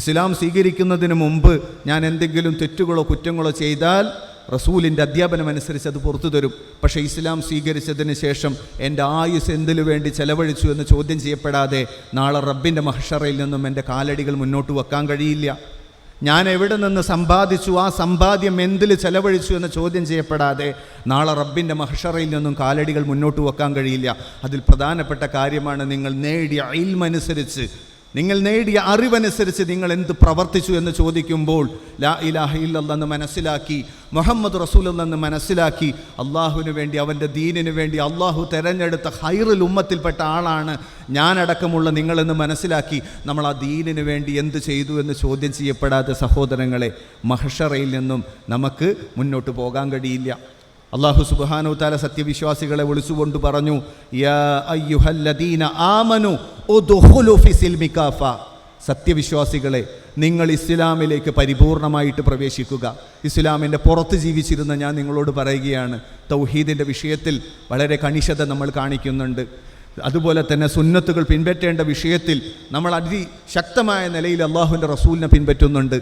ഇസ്ലാം സ്വീകരിക്കുന്നതിന് മുമ്പ് ഞാൻ എന്തെങ്കിലും തെറ്റുകളോ കുറ്റങ്ങളോ ചെയ്താൽ റസൂലിൻ്റെ അധ്യാപനം അനുസരിച്ച് അത് പുറത്തു തരും. പക്ഷേ ഇസ്ലാം സ്വീകരിച്ചതിന് ശേഷം എൻ്റെ ആയുസ് എന്തിനു വേണ്ടി ചെലവഴിച്ചു എന്ന് ചോദ്യം ചെയ്യപ്പെടാതെ നാളെ റബ്ബിൻ്റെ മഹ്ശറയിൽ നിന്നും എൻ്റെ കാലടികൾ മുന്നോട്ട് വെക്കാൻ കഴിയില്ല. ഞാൻ എവിടെ നിന്ന് സമ്പാദിച്ചു, ആ സമ്പാദ്യം എന്തിൽ ചെലവഴിച്ചു എന്ന് ചോദ്യം ചെയ്യപ്പെടാതെ നാളെ റബ്ബിൻ്റെ മഹ്ശറയിൽ നിന്നും കാലടികൾ മുന്നോട്ട് വെക്കാൻ കഴിയില്ല. അതിൽ പ്രധാനപ്പെട്ട കാര്യമാണ് നിങ്ങൾ നേടിയ ഇൽമനുസരിച്ച്, നിങ്ങൾ നേടിയ അറിവനുസരിച്ച് നിങ്ങൾ എന്ത് പ്രവർത്തിച്ചു എന്ന് ചോദിക്കുമ്പോൾ ലാ ഇലാഹ ഇല്ലല്ലാഹ് എന്ന് മനസ്സിലാക്കി, മുഹമ്മദ് റസൂലുള്ളാഹി എന്ന് മനസ്സിലാക്കി, അള്ളാഹുവിന് വേണ്ടി അവൻ്റെ ദീനിന് വേണ്ടി അള്ളാഹു തെരഞ്ഞെടുത്ത ഖൈറുൽ ഉമ്മത്തിൽപ്പെട്ട ആളാണ് ഞാനടക്കമുള്ള നിങ്ങളെന്ന് മനസ്സിലാക്കി നമ്മൾ ആ ദീനിന് വേണ്ടി എന്ത് ചെയ്തു എന്ന് ചോദ്യം ചെയ്യപ്പെടാത്ത സഹോദരങ്ങളെ, മഹ്ശറയിൽ നിന്നും നമുക്ക് മുന്നോട്ട് പോകാൻ കഴിയില്ല. അല്ലാഹു സുബ്ഹാനഹു തആല സത്യവിശ്വാസികളെ വിളിച്ചുകൊണ്ട് പറഞ്ഞു, യാ അയ്യുഹല്ലദീന ആമനു ഉദ്ഖുലു ഫി സിൽമി കാഫ. സത്യവിശ്വാസികളെ, നിങ്ങൾ ഇസ്ലാമിലേക്ക് പരിപൂർണമായിട്ട് പ്രവേശിക്കുക. ഇസ്ലാമിൻ്റെ പുറത്ത് ജീവിച്ചിരുന്ന ഞാൻ നിങ്ങളോട് പറയുകയാണ്, തൗഹീദിൻ്റെ വിഷയത്തിൽ വളരെ കണിശത നമ്മൾ കാണിക്കുന്നുണ്ട്. അതുപോലെ തന്നെ സുന്നത്തുകൾ പിൻപറ്റേണ്ട വിഷയത്തിൽ നമ്മൾ അതിശക്തമായ നിലയിൽ അള്ളാഹുവിൻ്റെ റസൂലിനെ പിൻപറ്റുന്നുണ്ട്.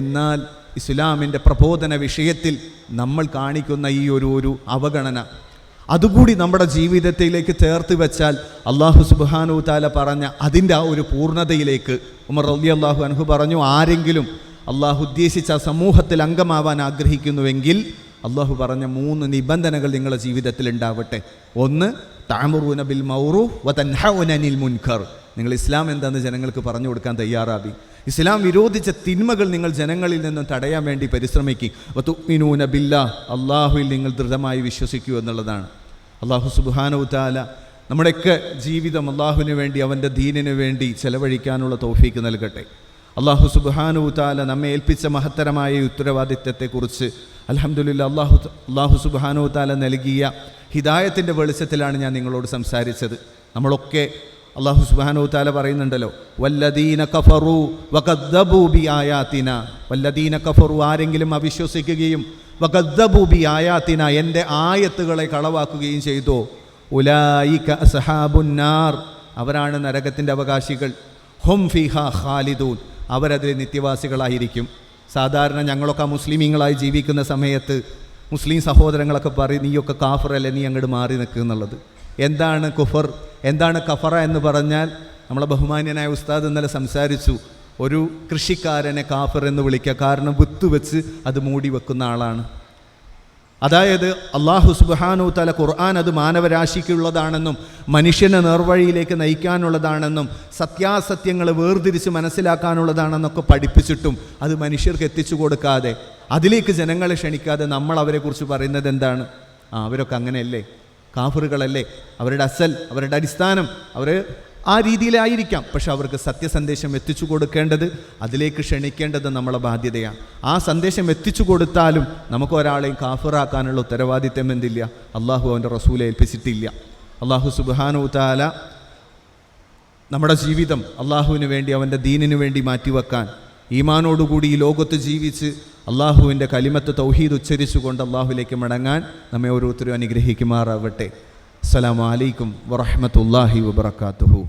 എന്നാൽ ഇസ്ലാമിൻ്റെ പ്രബോധന വിഷയത്തിൽ നമ്മൾ കാണിക്കുന്ന ഈ ഒരു അവഗണന അതുകൂടി നമ്മുടെ ജീവിതത്തിലേക്ക് ചേർത്ത് വെച്ചാൽ അല്ലാഹു സുബ്ഹാനഹു തആല പറഞ്ഞ അതിൻ്റെ ആ ഒരു പൂർണ്ണതയിലേക്ക് ഉമർ റളിയല്ലാഹു അൻഹു പറഞ്ഞു, ആരെങ്കിലും അള്ളാഹു ഉദ്ദേശിച്ച സമൂഹത്തിൽ അംഗമാവാൻ ആഗ്രഹിക്കുന്നുവെങ്കിൽ അള്ളാഹു പറഞ്ഞ 3 നിബന്ധനകൾ നിങ്ങളുടെ ജീവിതത്തിൽ ഉണ്ടാവട്ടെ. 1, തഅമുറൂന ബിൽ മഅറൂഫ് വതൻഹൗന അനിൽ മുൻകർ. നിങ്ങൾ ഇസ്ലാം എന്താണെന്ന് ജനങ്ങൾക്ക് പറഞ്ഞു കൊടുക്കാൻ തയ്യാറാവി. ഇസ്ലാം വിരോധിച്ച തിന്മകൾ നിങ്ങൾ ജനങ്ങളിൽ നിന്നും തടയാൻ വേണ്ടി പരിശ്രമിക്കുക. വതുഅ്മിനൂന ബില്ലാഹ്, അള്ളാഹുവിൽ നിങ്ങൾ ദൃഢമായി വിശ്വസിക്കൂ എന്നുള്ളതാണ്. അള്ളാഹു സുബ്ഹാനഹു തആല നമ്മുടെയൊക്കെ ജീവിതം അള്ളാഹുവിന് വേണ്ടി അവൻ്റെ ദീനിന് വേണ്ടി ചെലവഴിക്കാനുള്ള തൗഫീക്ക് നൽകട്ടെ. അള്ളാഹു സുബ്ഹാനഹു തആല നമ്മെ ഏൽപ്പിച്ച മഹത്തരമായ ഉത്തരവാദിത്തത്തെക്കുറിച്ച് അൽഹംദുലില്ലാഹ് അള്ളാഹു സുബ്ഹാനഹു തആല നൽകിയ ഹിദായത്തിൻ്റെ വെളിച്ചത്തിലാണ് ഞാൻ നിങ്ങളോട് സംസാരിച്ചത്. നമ്മളൊക്കെ അള്ളാഹു സുബ്ഹാനഹു തആല പറയുന്നുണ്ടല്ലോ, വല്ലദീന കഫറു വകദ്ദബൂ ബിആയാതിന. വല്ലദീന കഫറു, ആരെങ്കിലും അവിശ്വസിക്കുകയും വകദ്ദബൂ ബിആയാതിന, എൻ്റെ ആയത്തുകളെ കളവാക്കുകയും ചെയ്തോ, ഉലൈക അസ്ഹാബുൻ നാർ, അവരാണ് നരകത്തിൻ്റെ അവകാശികൾ. ഹും ഫീഹാ ഖാലിദൂൻ, അവരതിൽ നിത്യവാസികളായിരിക്കും. സാധാരണ ഞങ്ങളൊക്കെ മുസ്ലിമീങ്ങളായി ജീവിക്കുന്ന സമയത്ത് മുസ്ലിം സഹോദരങ്ങളൊക്കെ പറയും, നീയൊക്കെ കാഫറല്ലേ, നീ അങ്ങോട്ട് മാറി നിൽക്കുക എന്നുള്ളത്. എന്താണ് കുഫർ, എന്താണ് കഫറ എന്ന് പറഞ്ഞാൽ, നമ്മളെ ബഹുമാന്യനായ ഉസ്താദ് ഇന്നലെ സംസാരിച്ചു, ഒരു കൃഷിക്കാരനെ കാഫർ എന്ന് വിളിക്കുക, കാരണം വിത്ത് വെച്ച് അത് മൂടി വെക്കുന്ന ആളാണ്. അതായത് അല്ലാഹു സുബ്ഹാനഹു തആല ഖുർആൻ അത് മാനവരാശിക്കുള്ളതാണെന്നും മനുഷ്യനെ നേർവഴിയിലേക്ക് നയിക്കാനുള്ളതാണെന്നും സത്യാസത്യങ്ങൾ വേർതിരിച്ച് മനസ്സിലാക്കാനുള്ളതാണെന്നൊക്കെ പഠിപ്പിച്ചിട്ടും അത് മനുഷ്യർക്ക് എത്തിച്ചു കൊടുക്കാതെ, അതിലേക്ക് ജനങ്ങളെ ക്ഷണിക്കാതെ നമ്മൾ അവരെക്കുറിച്ച് പറയുന്നത് എന്താണ്? അവരൊക്കെ അങ്ങനെയല്ലേ, കാഫറുകളല്ലേ, അവരുടെ അസൽ, അവരുടെ അടിസ്ഥാനം അവർ ആ രീതിയിലായിരിക്കാം. പക്ഷെ അവർക്ക് സത്യസന്ദേശം എത്തിച്ചു കൊടുക്കേണ്ടത്, അതിലേക്ക് ക്ഷണിക്കേണ്ടത് നമ്മളെ ബാധ്യതയാണ്. ആ സന്ദേശം എത്തിച്ചു കൊടുത്താലും നമുക്ക് ഒരാളെയും കാഫിറാക്കാനുള്ള ഉത്തരവാദിത്വം എന്തില്ല, അള്ളാഹു അവൻ്റെ റസൂലെ ഏൽപ്പിച്ചിട്ടില്ല. അള്ളാഹു സുബ്ഹാനഹു തആല നമ്മുടെ ജീവിതം അള്ളാഹുവിന് വേണ്ടി അവൻ്റെ ദീനിന് വേണ്ടി മാറ്റിവെക്കാൻ, ഈമാനോടുകൂടി ഈ ലോകത്ത് ജീവിച്ച് അള്ളാഹുവിൻ്റെ കലിമത്ത് തൗഹീദ് ഉച്ചരിച്ചുകൊണ്ട് അള്ളാഹുവിലേക്ക് മടങ്ങാൻ നമ്മെ ഓരോരുത്തരും അനുഗ്രഹിക്കുമാറാവട്ടെ. അസ്സലാമു അലൈക്കും വറഹ്മത്തുള്ളാഹി വബറകാതുഹു.